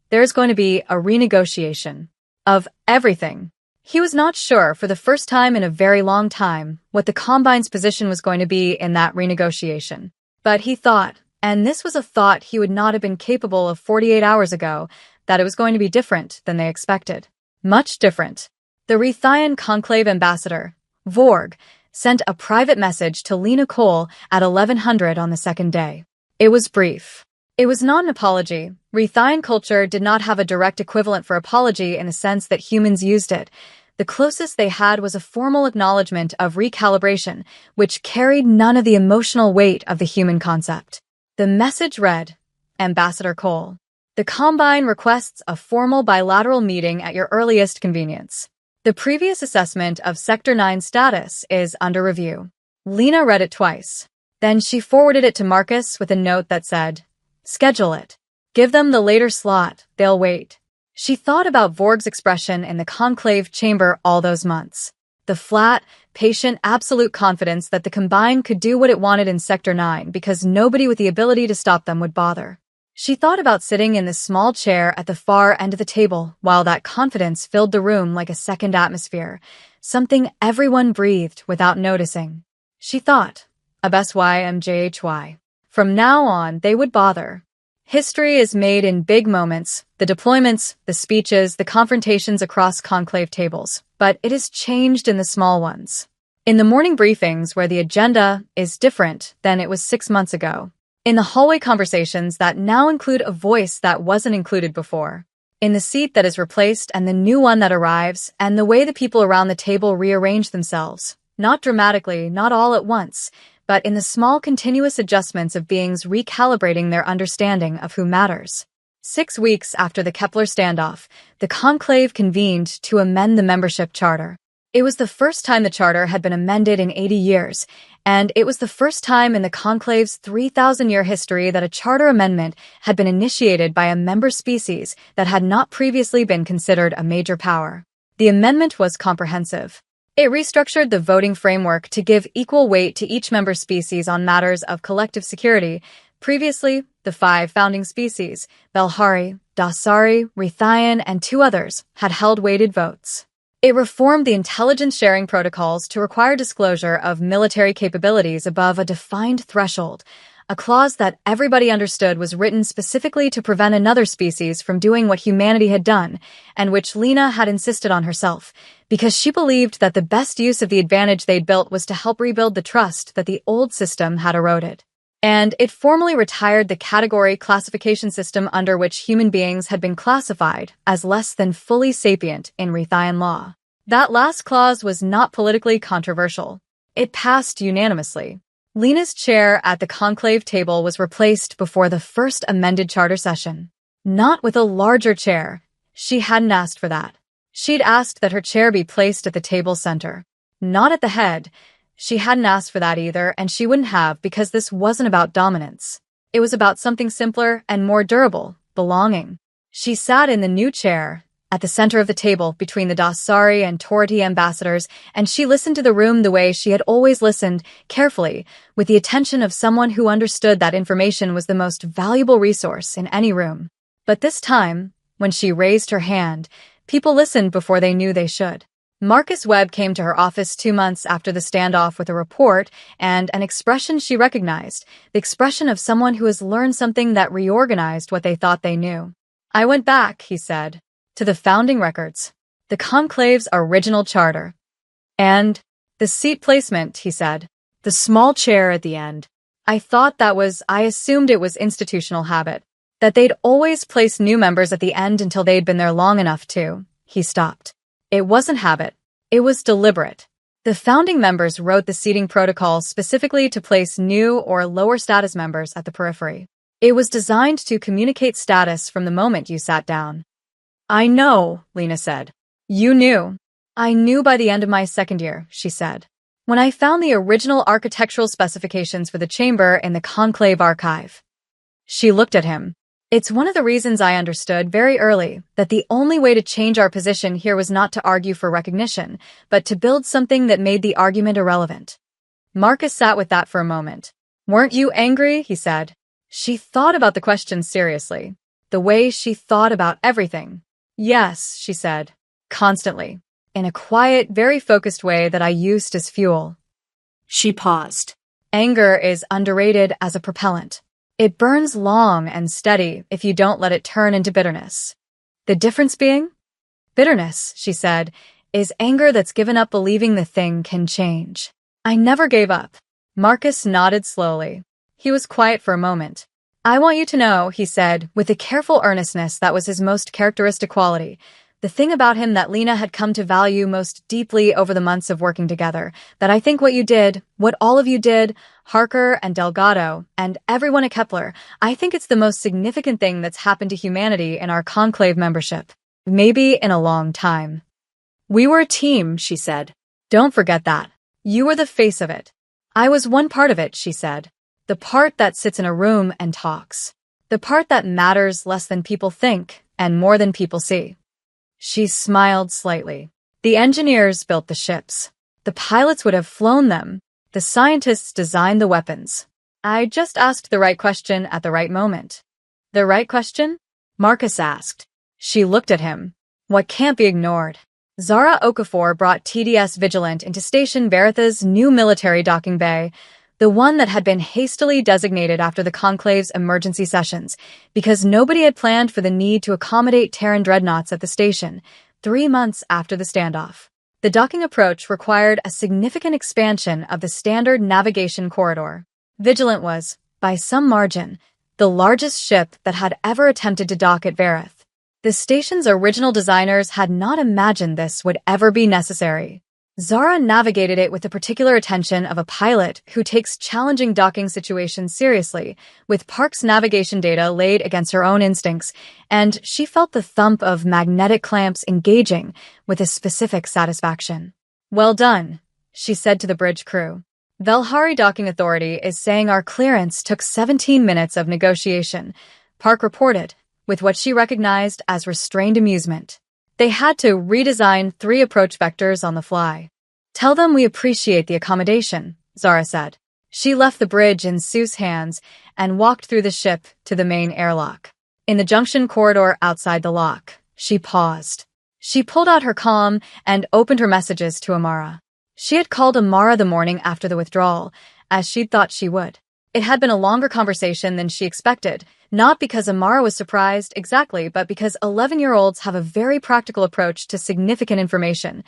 there's going to be a renegotiation of everything. He was not sure, for the first time in a very long time, what the Combine's position was going to be in that renegotiation. But he thought, and this was a thought he would not have been capable of 48 hours ago, that it was going to be different than they expected. Much different. The Rethian Conclave ambassador, Vorg, sent a private message to Lena Cole at 1100 on the second day. It was brief. It was not an apology. Rethian culture did not have a direct equivalent for apology in the sense that humans used it. The closest they had was a formal acknowledgement of recalibration, which carried none of the emotional weight of the human concept. The message read, Ambassador Cole, the Combine requests a formal bilateral meeting at your earliest convenience. The previous assessment of Sector 9 status is under review. Lena read it twice. Then she forwarded it to Marcus with a note that said, schedule it. Give them the later slot, they'll wait. She thought about Vorg's expression in the conclave chamber all those months. The flat, patient, absolute confidence that the Combine could do what it wanted in Sector 9 because nobody with the ability to stop them would bother. She thought about sitting in the small chair at the far end of the table while that confidence filled the room like a second atmosphere, something everyone breathed without noticing. She thought, HFY. From now on, they would bother. History is made in big moments, the deployments, the speeches, the confrontations across conclave tables, but it is changed in the small ones. In the morning briefings where the agenda is different than it was 6 months ago. In the hallway conversations that now include a voice that wasn't included before. In the seat that is replaced and the new one that arrives, and the way the people around the table rearrange themselves. Not dramatically, not all at once, but in the small continuous adjustments of beings recalibrating their understanding of who matters. 6 weeks after the Kepler standoff, the conclave convened to amend the membership charter. It was the first time the charter had been amended in 80 years, and it was the first time in the conclave's 3,000-year history that a charter amendment had been initiated by a member species that had not previously been considered a major power. The amendment was comprehensive. It restructured the voting framework to give equal weight to each member species on matters of collective security. Previously, the 5 founding species, Belhari, Dasari, Rethian, and 2 others, had held weighted votes. It reformed the intelligence sharing protocols to require disclosure of military capabilities above a defined threshold, a clause that everybody understood was written specifically to prevent another species from doing what humanity had done, and which Lena had insisted on herself, because she believed that the best use of the advantage they'd built was to help rebuild the trust that the old system had eroded. And it formally retired the category classification system under which human beings had been classified as less than fully sapient in Rethian law. That last clause was not politically controversial. It passed unanimously. Lena's chair at the conclave table was replaced before the first amended charter session. Not with a larger chair. She hadn't asked for that. She'd asked that her chair be placed at the table center. Not at the head. She hadn't asked for that either, and she wouldn't have because this wasn't about dominance. It was about something simpler and more durable, belonging. She sat in the new chair, at the center of the table between the Dasari and Torati ambassadors, and she listened to the room the way she had always listened, carefully, with the attention of someone who understood that information was the most valuable resource in any room. But this time, when she raised her hand, people listened before they knew they should. Marcus Webb came to her office 2 months after the standoff with a report and an expression she recognized, the expression of someone who has learned something that reorganized what they thought they knew. I went back, he said, to the founding records, the conclave's original charter. And the seat placement, he said, the small chair at the end. I assumed it was institutional habit, that they'd always place new members at the end until they'd been there long enough to. He stopped. It wasn't habit. It was deliberate. The founding members wrote the seating protocol specifically to place new or lower status members at the periphery. It was designed to communicate status from the moment you sat down. I know, Lena said. You knew. I knew by the end of my second year, she said. When I found the original architectural specifications for the chamber in the Conclave archive. She looked at him. It's one of the reasons I understood very early that the only way to change our position here was not to argue for recognition, but to build something that made the argument irrelevant. Marcus sat with that for a moment. Weren't you angry? He said. She thought about the question seriously, the way she thought about everything. Yes, she said, constantly, in a quiet, very focused way that I used as fuel. She paused. Anger is underrated as a propellant. It burns long and steady if you don't let it turn into bitterness. The difference being? Bitterness, she said, is anger that's given up believing the thing can change. I never gave up. Marcus nodded slowly. He was quiet for a moment. I want you to know, he said, with a careful earnestness that was his most characteristic quality, the thing about him that Lena had come to value most deeply over the months of working together, that I think what you did, what all of you did, Harker and Delgado, and everyone at Kepler, I think it's the most significant thing that's happened to humanity in our conclave membership. Maybe in a long time. We were a team, she said. Don't forget that. You were the face of it. I was one part of it, she said. The part that sits in a room and talks. The part that matters less than people think and more than people see. She smiled slightly. The engineers built the ships. The pilots would have flown them. The scientists designed the weapons. I just asked the right question at the right moment. The right question? Marcus asked. She looked at him. What can't be ignored? Zara Okafor brought TDS Vigilant into Station Veritha's new military docking bay, the one that had been hastily designated after the Conclave's emergency sessions, because nobody had planned for the need to accommodate Terran Dreadnoughts at the station, 3 months after the standoff. The docking approach required a significant expansion of the standard navigation corridor. Vigilant was, by some margin, the largest ship that had ever attempted to dock at Verith. The station's original designers had not imagined this would ever be necessary. Zara navigated it with the particular attention of a pilot who takes challenging docking situations seriously, with Park's navigation data laid against her own instincts, and she felt the thump of magnetic clamps engaging with a specific satisfaction. Well done, she said to the bridge crew. Velhari Docking Authority is saying our clearance took 17 minutes of negotiation, Park reported, with what she recognized as restrained amusement. They had to redesign 3 approach vectors on the fly. Tell them we appreciate the accommodation, Zara said. She left the bridge in Sue's hands and walked through the ship to the main airlock. In the junction corridor outside the lock, she paused. She pulled out her comm and opened her messages to Amara. She had called Amara the morning after the withdrawal, as she'd thought she would. It had been a longer conversation than she expected, not because Amara was surprised exactly, but because 11-year-olds have a very practical approach to significant information.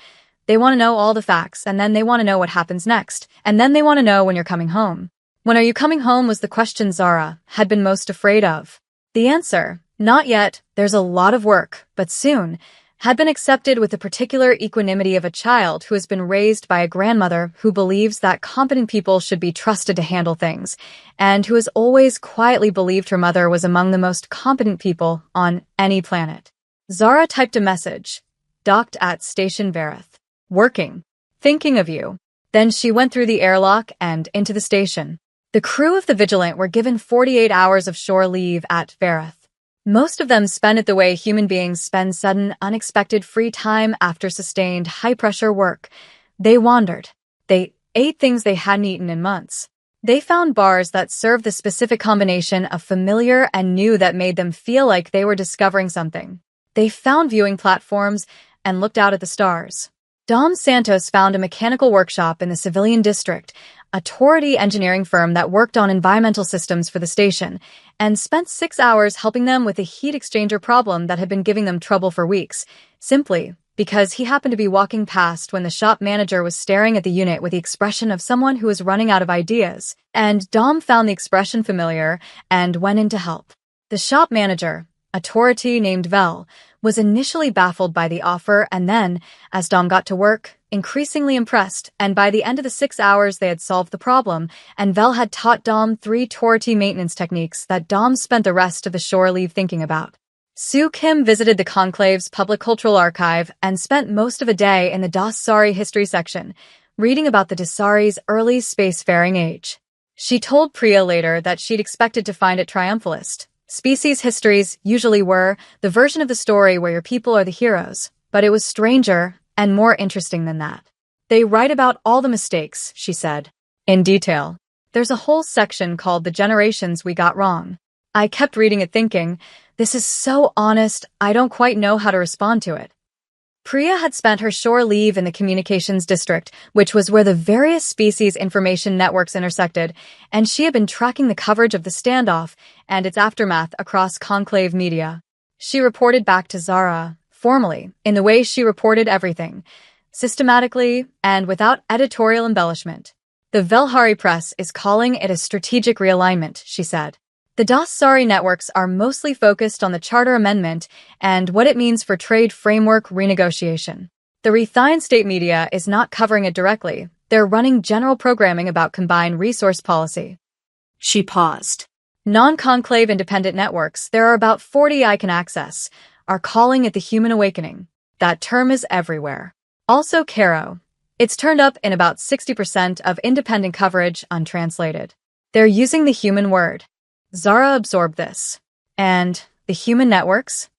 They want to know all the facts, and then they want to know what happens next, and then they want to know when you're coming home. When are you coming home was the question Zara had been most afraid of. The answer, not yet, there's a lot of work, but soon, had been accepted with the particular equanimity of a child who has been raised by a grandmother who believes that competent people should be trusted to handle things, and who has always quietly believed her mother was among the most competent people on any planet. Zara typed a message, docked at Station Verith. Working. Thinking of you. Then she went through the airlock and into the station. The crew of the Vigilant were given 48 hours of shore leave at Verith. Most of them spent it the way human beings spend sudden, unexpected free time after sustained, high-pressure work. They wandered. They ate things they hadn't eaten in months. They found bars that served the specific combination of familiar and new that made them feel like they were discovering something. They found viewing platforms and looked out at the stars. Dom Santos found a mechanical workshop in the civilian district, a Torrity engineering firm that worked on environmental systems for the station, and spent 6 hours helping them with a heat exchanger problem that had been giving them trouble for weeks, simply because he happened to be walking past when the shop manager was staring at the unit with the expression of someone who was running out of ideas, and Dom found the expression familiar and went in to help. The shop manager, a Torrity named Vel, was initially baffled by the offer and then, as Dom got to work, increasingly impressed, and by the end of the 6 hours they had solved the problem, and Vel had taught Dom 3 Torti maintenance techniques that Dom spent the rest of the shore leave thinking about. Sue Kim visited the Conclave's public cultural archive and spent most of a day in the Dasari history section, reading about the Dasari's early spacefaring age. She told Priya later that she'd expected to find it triumphalist. Species histories usually were the version of the story where your people are the heroes, but it was stranger and more interesting than that. They write about all the mistakes, she said, in detail. There's a whole section called The Generations We Got Wrong. I kept reading it thinking, this is so honest, I don't quite know how to respond to it. Priya had spent her shore leave in the communications district, which was where the various species information networks intersected, and she had been tracking the coverage of the standoff and its aftermath across Conclave media. She reported back to Zara, formally, in the way she reported everything, systematically and without editorial embellishment. The Velhari press is calling it a strategic realignment, she said. The Dasari networks are mostly focused on the Charter Amendment and what it means for trade framework renegotiation. The Rethian state media is not covering it directly. They're running general programming about combined resource policy. She paused. Non-conclave independent networks, there are about 40 I can access, are calling it the human awakening. That term is everywhere. Also Caro. It's turned up in about 60% of independent coverage untranslated. They're using the human word. Zara absorbed this. And the human networks?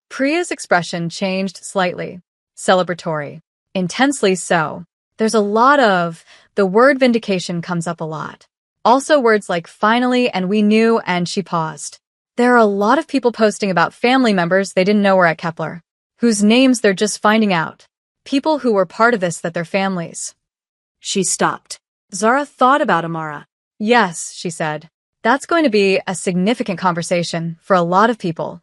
Priya's expression changed slightly. Celebratory. Intensely so. There's a lot of, the word vindication comes up a lot. Also words like finally and we knew and she paused. There are a lot of people posting about family members they didn't know were at Kepler, whose names they're just finding out. People who were part of this that their families. She stopped. Zara thought about Amara. Yes, she said. That's going to be a significant conversation for a lot of people.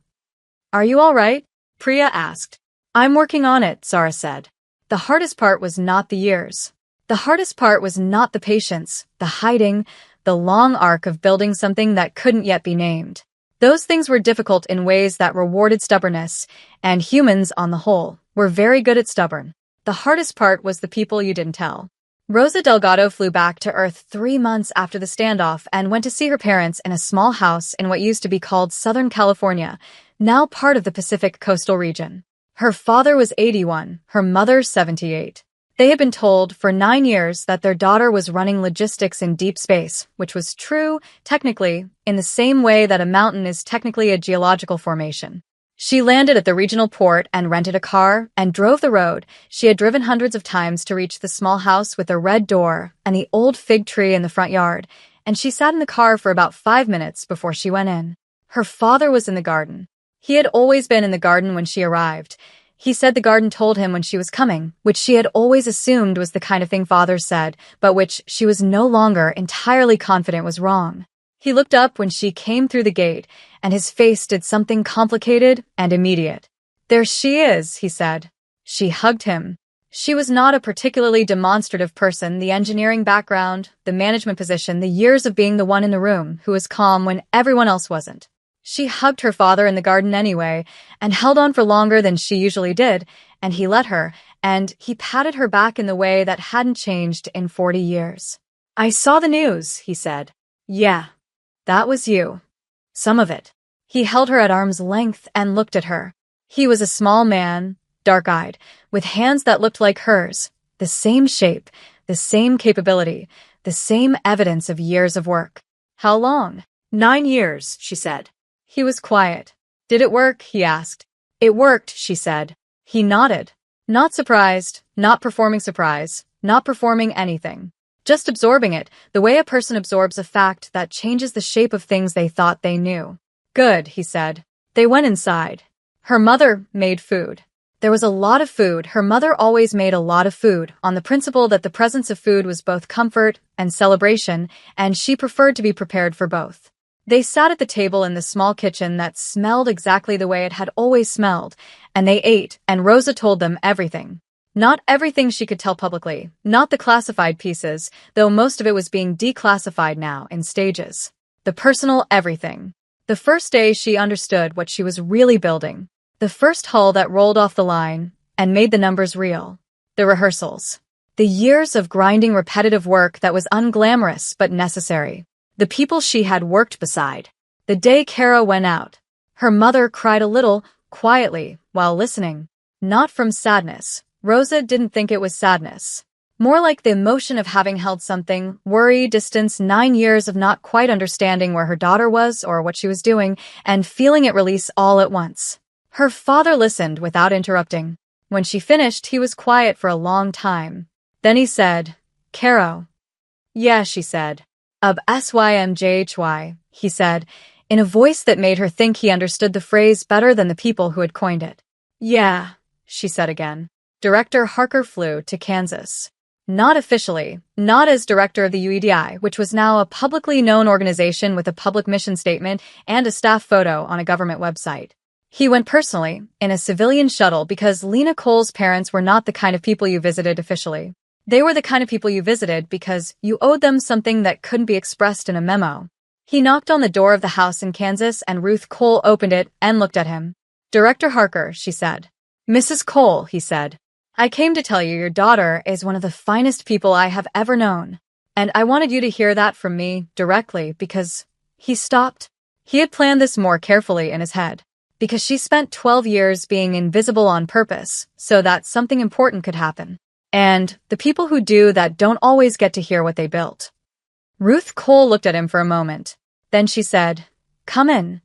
Are you all right? Priya asked. I'm working on it, Zara said. The hardest part was not the years. The hardest part was not the patience, the hiding, the long arc of building something that couldn't yet be named. Those things were difficult in ways that rewarded stubbornness, and humans, on the whole, were very good at stubborn. The hardest part was the people you didn't tell. Rosa Delgado flew back to Earth 3 months after the standoff and went to see her parents in a small house in what used to be called Southern California, now part of the Pacific coastal region. Her father was 81, her mother 78. They had been told for 9 years that their daughter was running logistics in deep space, which was true, technically, in the same way that a mountain is technically a geological formation. She landed at the regional port and rented a car and drove the road she had driven hundreds of times to reach the small house with the red door and the old fig tree in the front yard, and she sat in the car for about 5 minutes before she went in. Her father was in the garden. He had always been in the garden when she arrived. He said the garden told him when she was coming, which she had always assumed was the kind of thing fathers said, but which she was no longer entirely confident was wrong. He looked up when she came through the gate, and his face did something complicated and immediate. There she is, he said. She hugged him. She was not a particularly demonstrative person, the engineering background, the management position, the years of being the one in the room who was calm when everyone else wasn't. She hugged her father in the garden anyway, and held on for longer than she usually did, and he let her, and he patted her back in the way that hadn't changed in 40 years. I saw the news, he said. Yeah. That was you. Some of it. He held her at arm's length and looked at her. He was a small man, dark-eyed, with hands that looked like hers, the same shape, the same capability, the same evidence of years of work. How long? 9 years, she said. He was quiet. Did it work? He asked. It worked, she said. He nodded. Not surprised, not performing surprise, not performing anything. Just absorbing it, the way a person absorbs a fact that changes the shape of things they thought they knew. Good, he said. They went inside. Her mother made food. There was a lot of food. Her mother always made a lot of food, on the principle that the presence of food was both comfort and celebration, and she preferred to be prepared for both. They sat at the table in the small kitchen that smelled exactly the way it had always smelled, and they ate, and Rosa told them everything. Not everything she could tell publicly, not the classified pieces, though most of it was being declassified now in stages. The personal everything. The first day she understood what she was really building. The first hull that rolled off the line and made the numbers real. The rehearsals. The years of grinding repetitive work that was unglamorous but necessary. The people she had worked beside. The day Kara went out. Her mother cried a little, quietly, while listening. Not from sadness. Rosa didn't think it was sadness. More like the emotion of having held something, worry, distance, 9 years of not quite understanding where her daughter was or what she was doing, and feeling it release all at once. Her father listened without interrupting. When she finished, he was quiet for a long time. Then he said, "Caro." "Yeah," she said. "SYMJHY," he said, in a voice that made her think he understood the phrase better than the people who had coined it. "Yeah," she said again. Director Harker flew to Kansas. Not officially, not as director of the UEDI, which was now a publicly known organization with a public mission statement and a staff photo on a government website. He went personally, in a civilian shuttle, because Lena Cole's parents were not the kind of people you visited officially. They were the kind of people you visited because you owed them something that couldn't be expressed in a memo. He knocked on the door of the house in Kansas, and Ruth Cole opened it and looked at him. "Director Harker," she said. "Mrs. Cole," he said. "I came to tell you your daughter is one of the finest people I have ever known. And I wanted you to hear that from me directly because—" He stopped. He had planned this more carefully in his head. Because she spent 12 years being invisible on purpose, so that something important could happen. And the people who do that don't always get to hear what they built. Ruth Cole looked at him for a moment. Then she said, "Come in."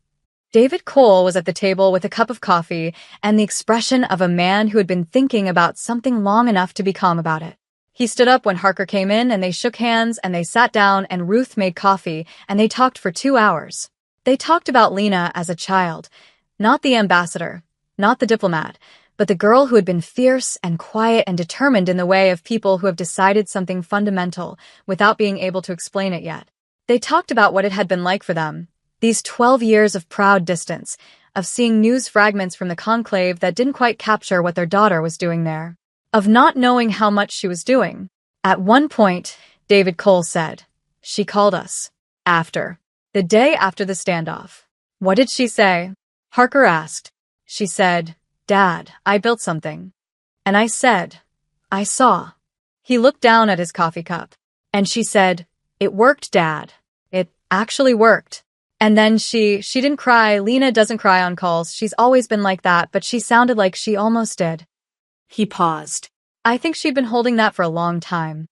David Cole was at the table with a cup of coffee and the expression of a man who had been thinking about something long enough to be calm about it. He stood up when Harker came in, and they shook hands, and they sat down, and Ruth made coffee, and they talked for 2 hours. They talked about Lena as a child. Not the ambassador, not the diplomat, but the girl who had been fierce and quiet and determined in the way of people who have decided something fundamental without being able to explain it yet. They talked about what it had been like for them, these 12 years of proud distance, of seeing news fragments from the conclave that didn't quite capture what their daughter was doing there, of not knowing how much she was doing. At one point, David Cole said, "She called us. After. The day after the standoff." "What did she say?" Harker asked. "She said, 'Dad, I built something.' And I said, 'I saw.'" He looked down at his coffee cup. "And she said, 'It worked, Dad. It actually worked.'" And then she didn't cry. Lena doesn't cry on calls. She's always been like that, but she sounded like she almost did. He paused. "I think she'd been holding that for a long time."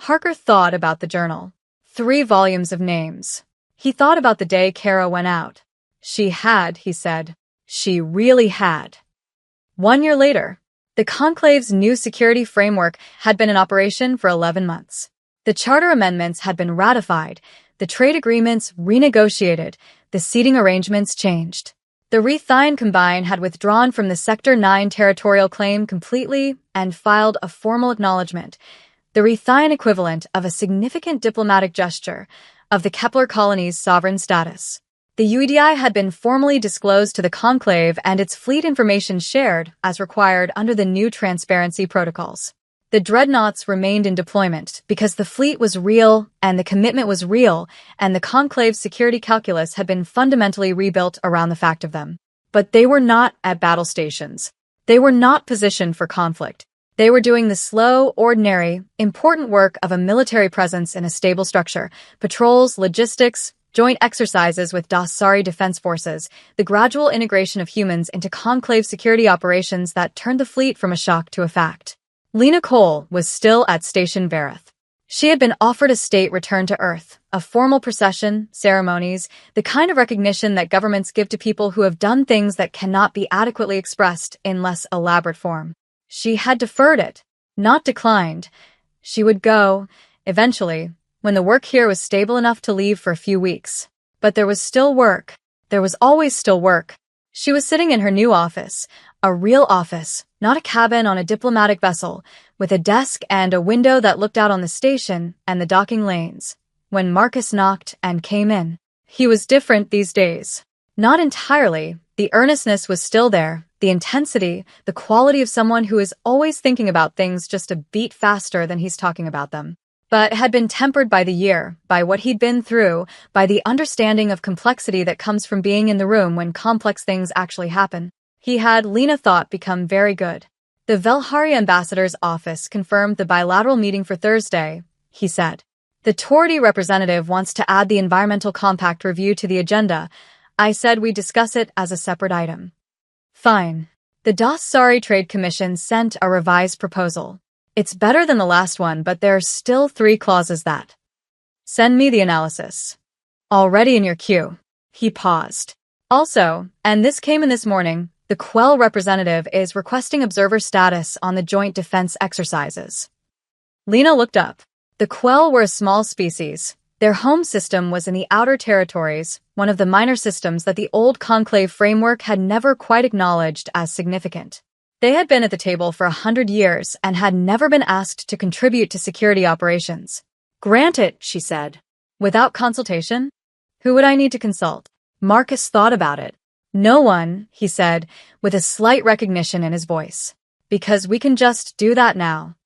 Harker thought about the journal. 3 volumes of names. He thought about the day Kara went out. She had, he said. She really had. 1 year later, the conclave's new security framework had been in operation for 11 months. The charter amendments had been ratified, the trade agreements renegotiated, the seating arrangements changed. The Rethine Combine had withdrawn from the Sector 9 territorial claim completely and filed a formal acknowledgement, the Rethine equivalent of a significant diplomatic gesture, of the Kepler colony's sovereign status. The UEDI had been formally disclosed to the conclave and its fleet information shared as required under the new transparency protocols. The dreadnoughts remained in deployment because the fleet was real and the commitment was real, and the conclave's security calculus had been fundamentally rebuilt around the fact of them. But they were not at battle stations. They were not positioned for conflict. They were doing the slow, ordinary, important work of a military presence in a stable structure, patrols, logistics, joint exercises with Dasari defense forces, the gradual integration of humans into conclave security operations that turned the fleet from a shock to a fact. Lena Cole was still at Station Verith. She had been offered a state return to Earth, a formal procession, ceremonies, the kind of recognition that governments give to people who have done things that cannot be adequately expressed in less elaborate form. She had deferred it, not declined. She would go, eventually, when the work here was stable enough to leave for a few weeks. But there was still work. There was always still work. She was sitting in her new office, a real office, not a cabin on a diplomatic vessel, with a desk and a window that looked out on the station and the docking lanes, when Marcus knocked and came in. He was different these days. Not entirely. The earnestness was still there, the intensity, the quality of someone who is always thinking about things just a beat faster than he's talking about them. But had been tempered by the year, by what he'd been through, by the understanding of complexity that comes from being in the room when complex things actually happen. He had, Lena thought, become very good. The Velhari ambassador's office confirmed the bilateral meeting for Thursday, he said. The Tordi representative wants to add the Environmental Compact review to the agenda. I said we discuss it as a separate item. Fine. The Dasari Trade Commission sent a revised proposal. It's better than the last one, but there's still 3 clauses that. Send me the analysis. Already in your queue. He paused. Also, and this came in this morning, the Quell representative is requesting observer status on the joint defense exercises. Lena looked up. The Quell were a small species. Their home system was in the Outer Territories, one of the minor systems that the old Conclave framework had never quite acknowledged as significant. They had been at the table for 100 years and had never been asked to contribute to security operations. Grant it, she said. Without consultation? Who would I need to consult? Marcus thought about it. No one, he said, with a slight recognition in his voice. Because we can just do that now.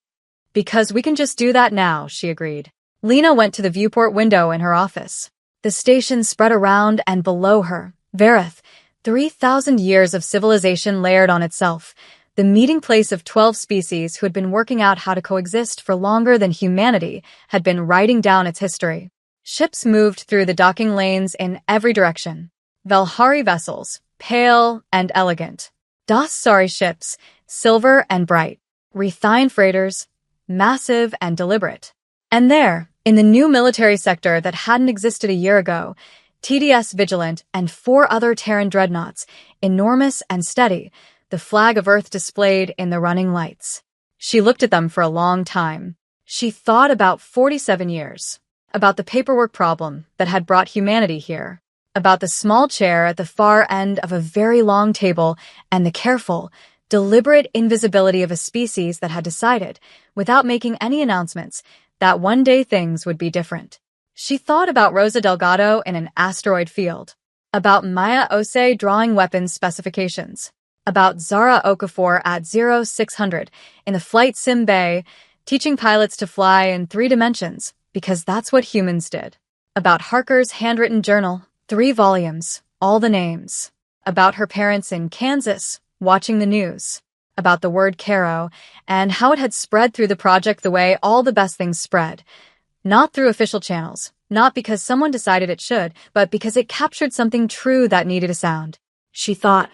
Because we can just do that now, she agreed. Lena went to the viewport window in her office. The station spread around and below her. Vareth, 3,000 years of civilization layered on itself. The meeting place of 12 species who had been working out how to coexist for longer than humanity had been writing down its history. Ships moved through the docking lanes in every direction. Velhari vessels, pale and elegant. Dasari ships, silver and bright. Rethine freighters, massive and deliberate. And there, in the new military sector that hadn't existed a year ago, TDS Vigilant and 4 other Terran Dreadnoughts, enormous and steady, the flag of Earth displayed in the running lights. She looked at them for a long time. She thought about 47 years. About the paperwork problem that had brought humanity here. About the small chair at the far end of a very long table and the careful, deliberate invisibility of a species that had decided, without making any announcements, that one day things would be different. She thought about Rosa Delgado in an asteroid field. About Maya Ose drawing weapons specifications. About Zara Okafor at 0600 in the flight sim bay, teaching pilots to fly in 3 dimensions, because that's what humans did. About Harker's handwritten journal, 3 volumes, all the names. About her parents in Kansas, watching the news. About the word Caro, and how it had spread through the project the way all the best things spread. Not through official channels, not because someone decided it should, but because it captured something true that needed a sound. She thought,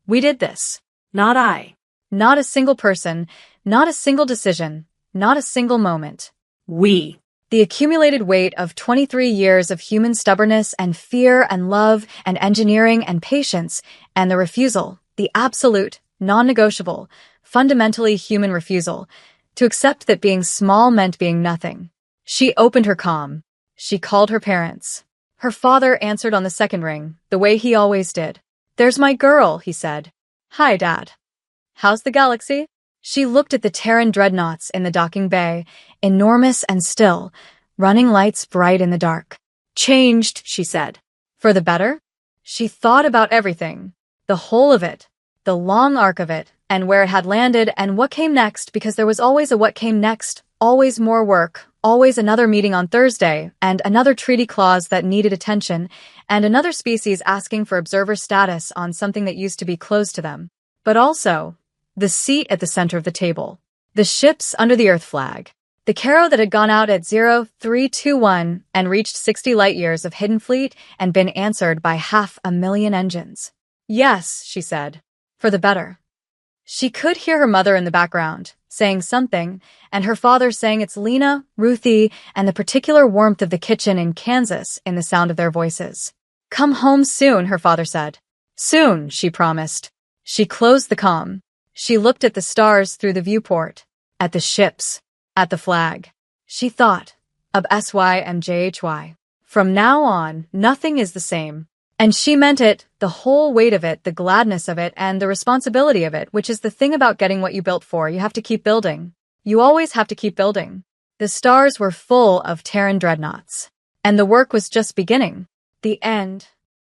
we did this. Not I. Not a single person, not a single decision, not a single moment. We. The accumulated weight of 23 years of human stubbornness and fear and love and engineering and patience, and the refusal, the absolute, non-negotiable, fundamentally human refusal, to accept that being small meant being nothing. She opened her comm. She called her parents. Her father answered on the second ring, the way he always did. There's my girl, he said. Hi, Dad. How's the galaxy? She looked at the Terran Dreadnoughts in the docking bay, enormous and still, running lights bright in the dark. Changed, she said. For the better? She thought about everything. The whole of it. The long arc of it, and where it had landed, and what came next, because there was always a what came next, always more work, always another meeting on Thursday, and another treaty clause that needed attention, and another species asking for observer status on something that used to be closed to them. But also, the seat at the center of the table. The ships under the Earth flag. The Caro that had gone out at 0321 and reached 60 light-years of hidden fleet and been answered by 500,000 engines. Yes, she said. For the better. She could hear her mother in the background, saying something, and her father saying it's Lena, Ruthie, and the particular warmth of the kitchen in Kansas in the sound of their voices. Come home soon, her father said. Soon, she promised. She closed the comm. She looked at the stars through the viewport, at the ships, at the flag. She thought of SY and JHY. From now on, nothing is the same. And she meant it, the whole weight of it, the gladness of it, and the responsibility of it, which is the thing about getting what you built for. You have to keep building. You always have to keep building. The stars were full of Terran Dreadnoughts. And the work was just beginning. The end.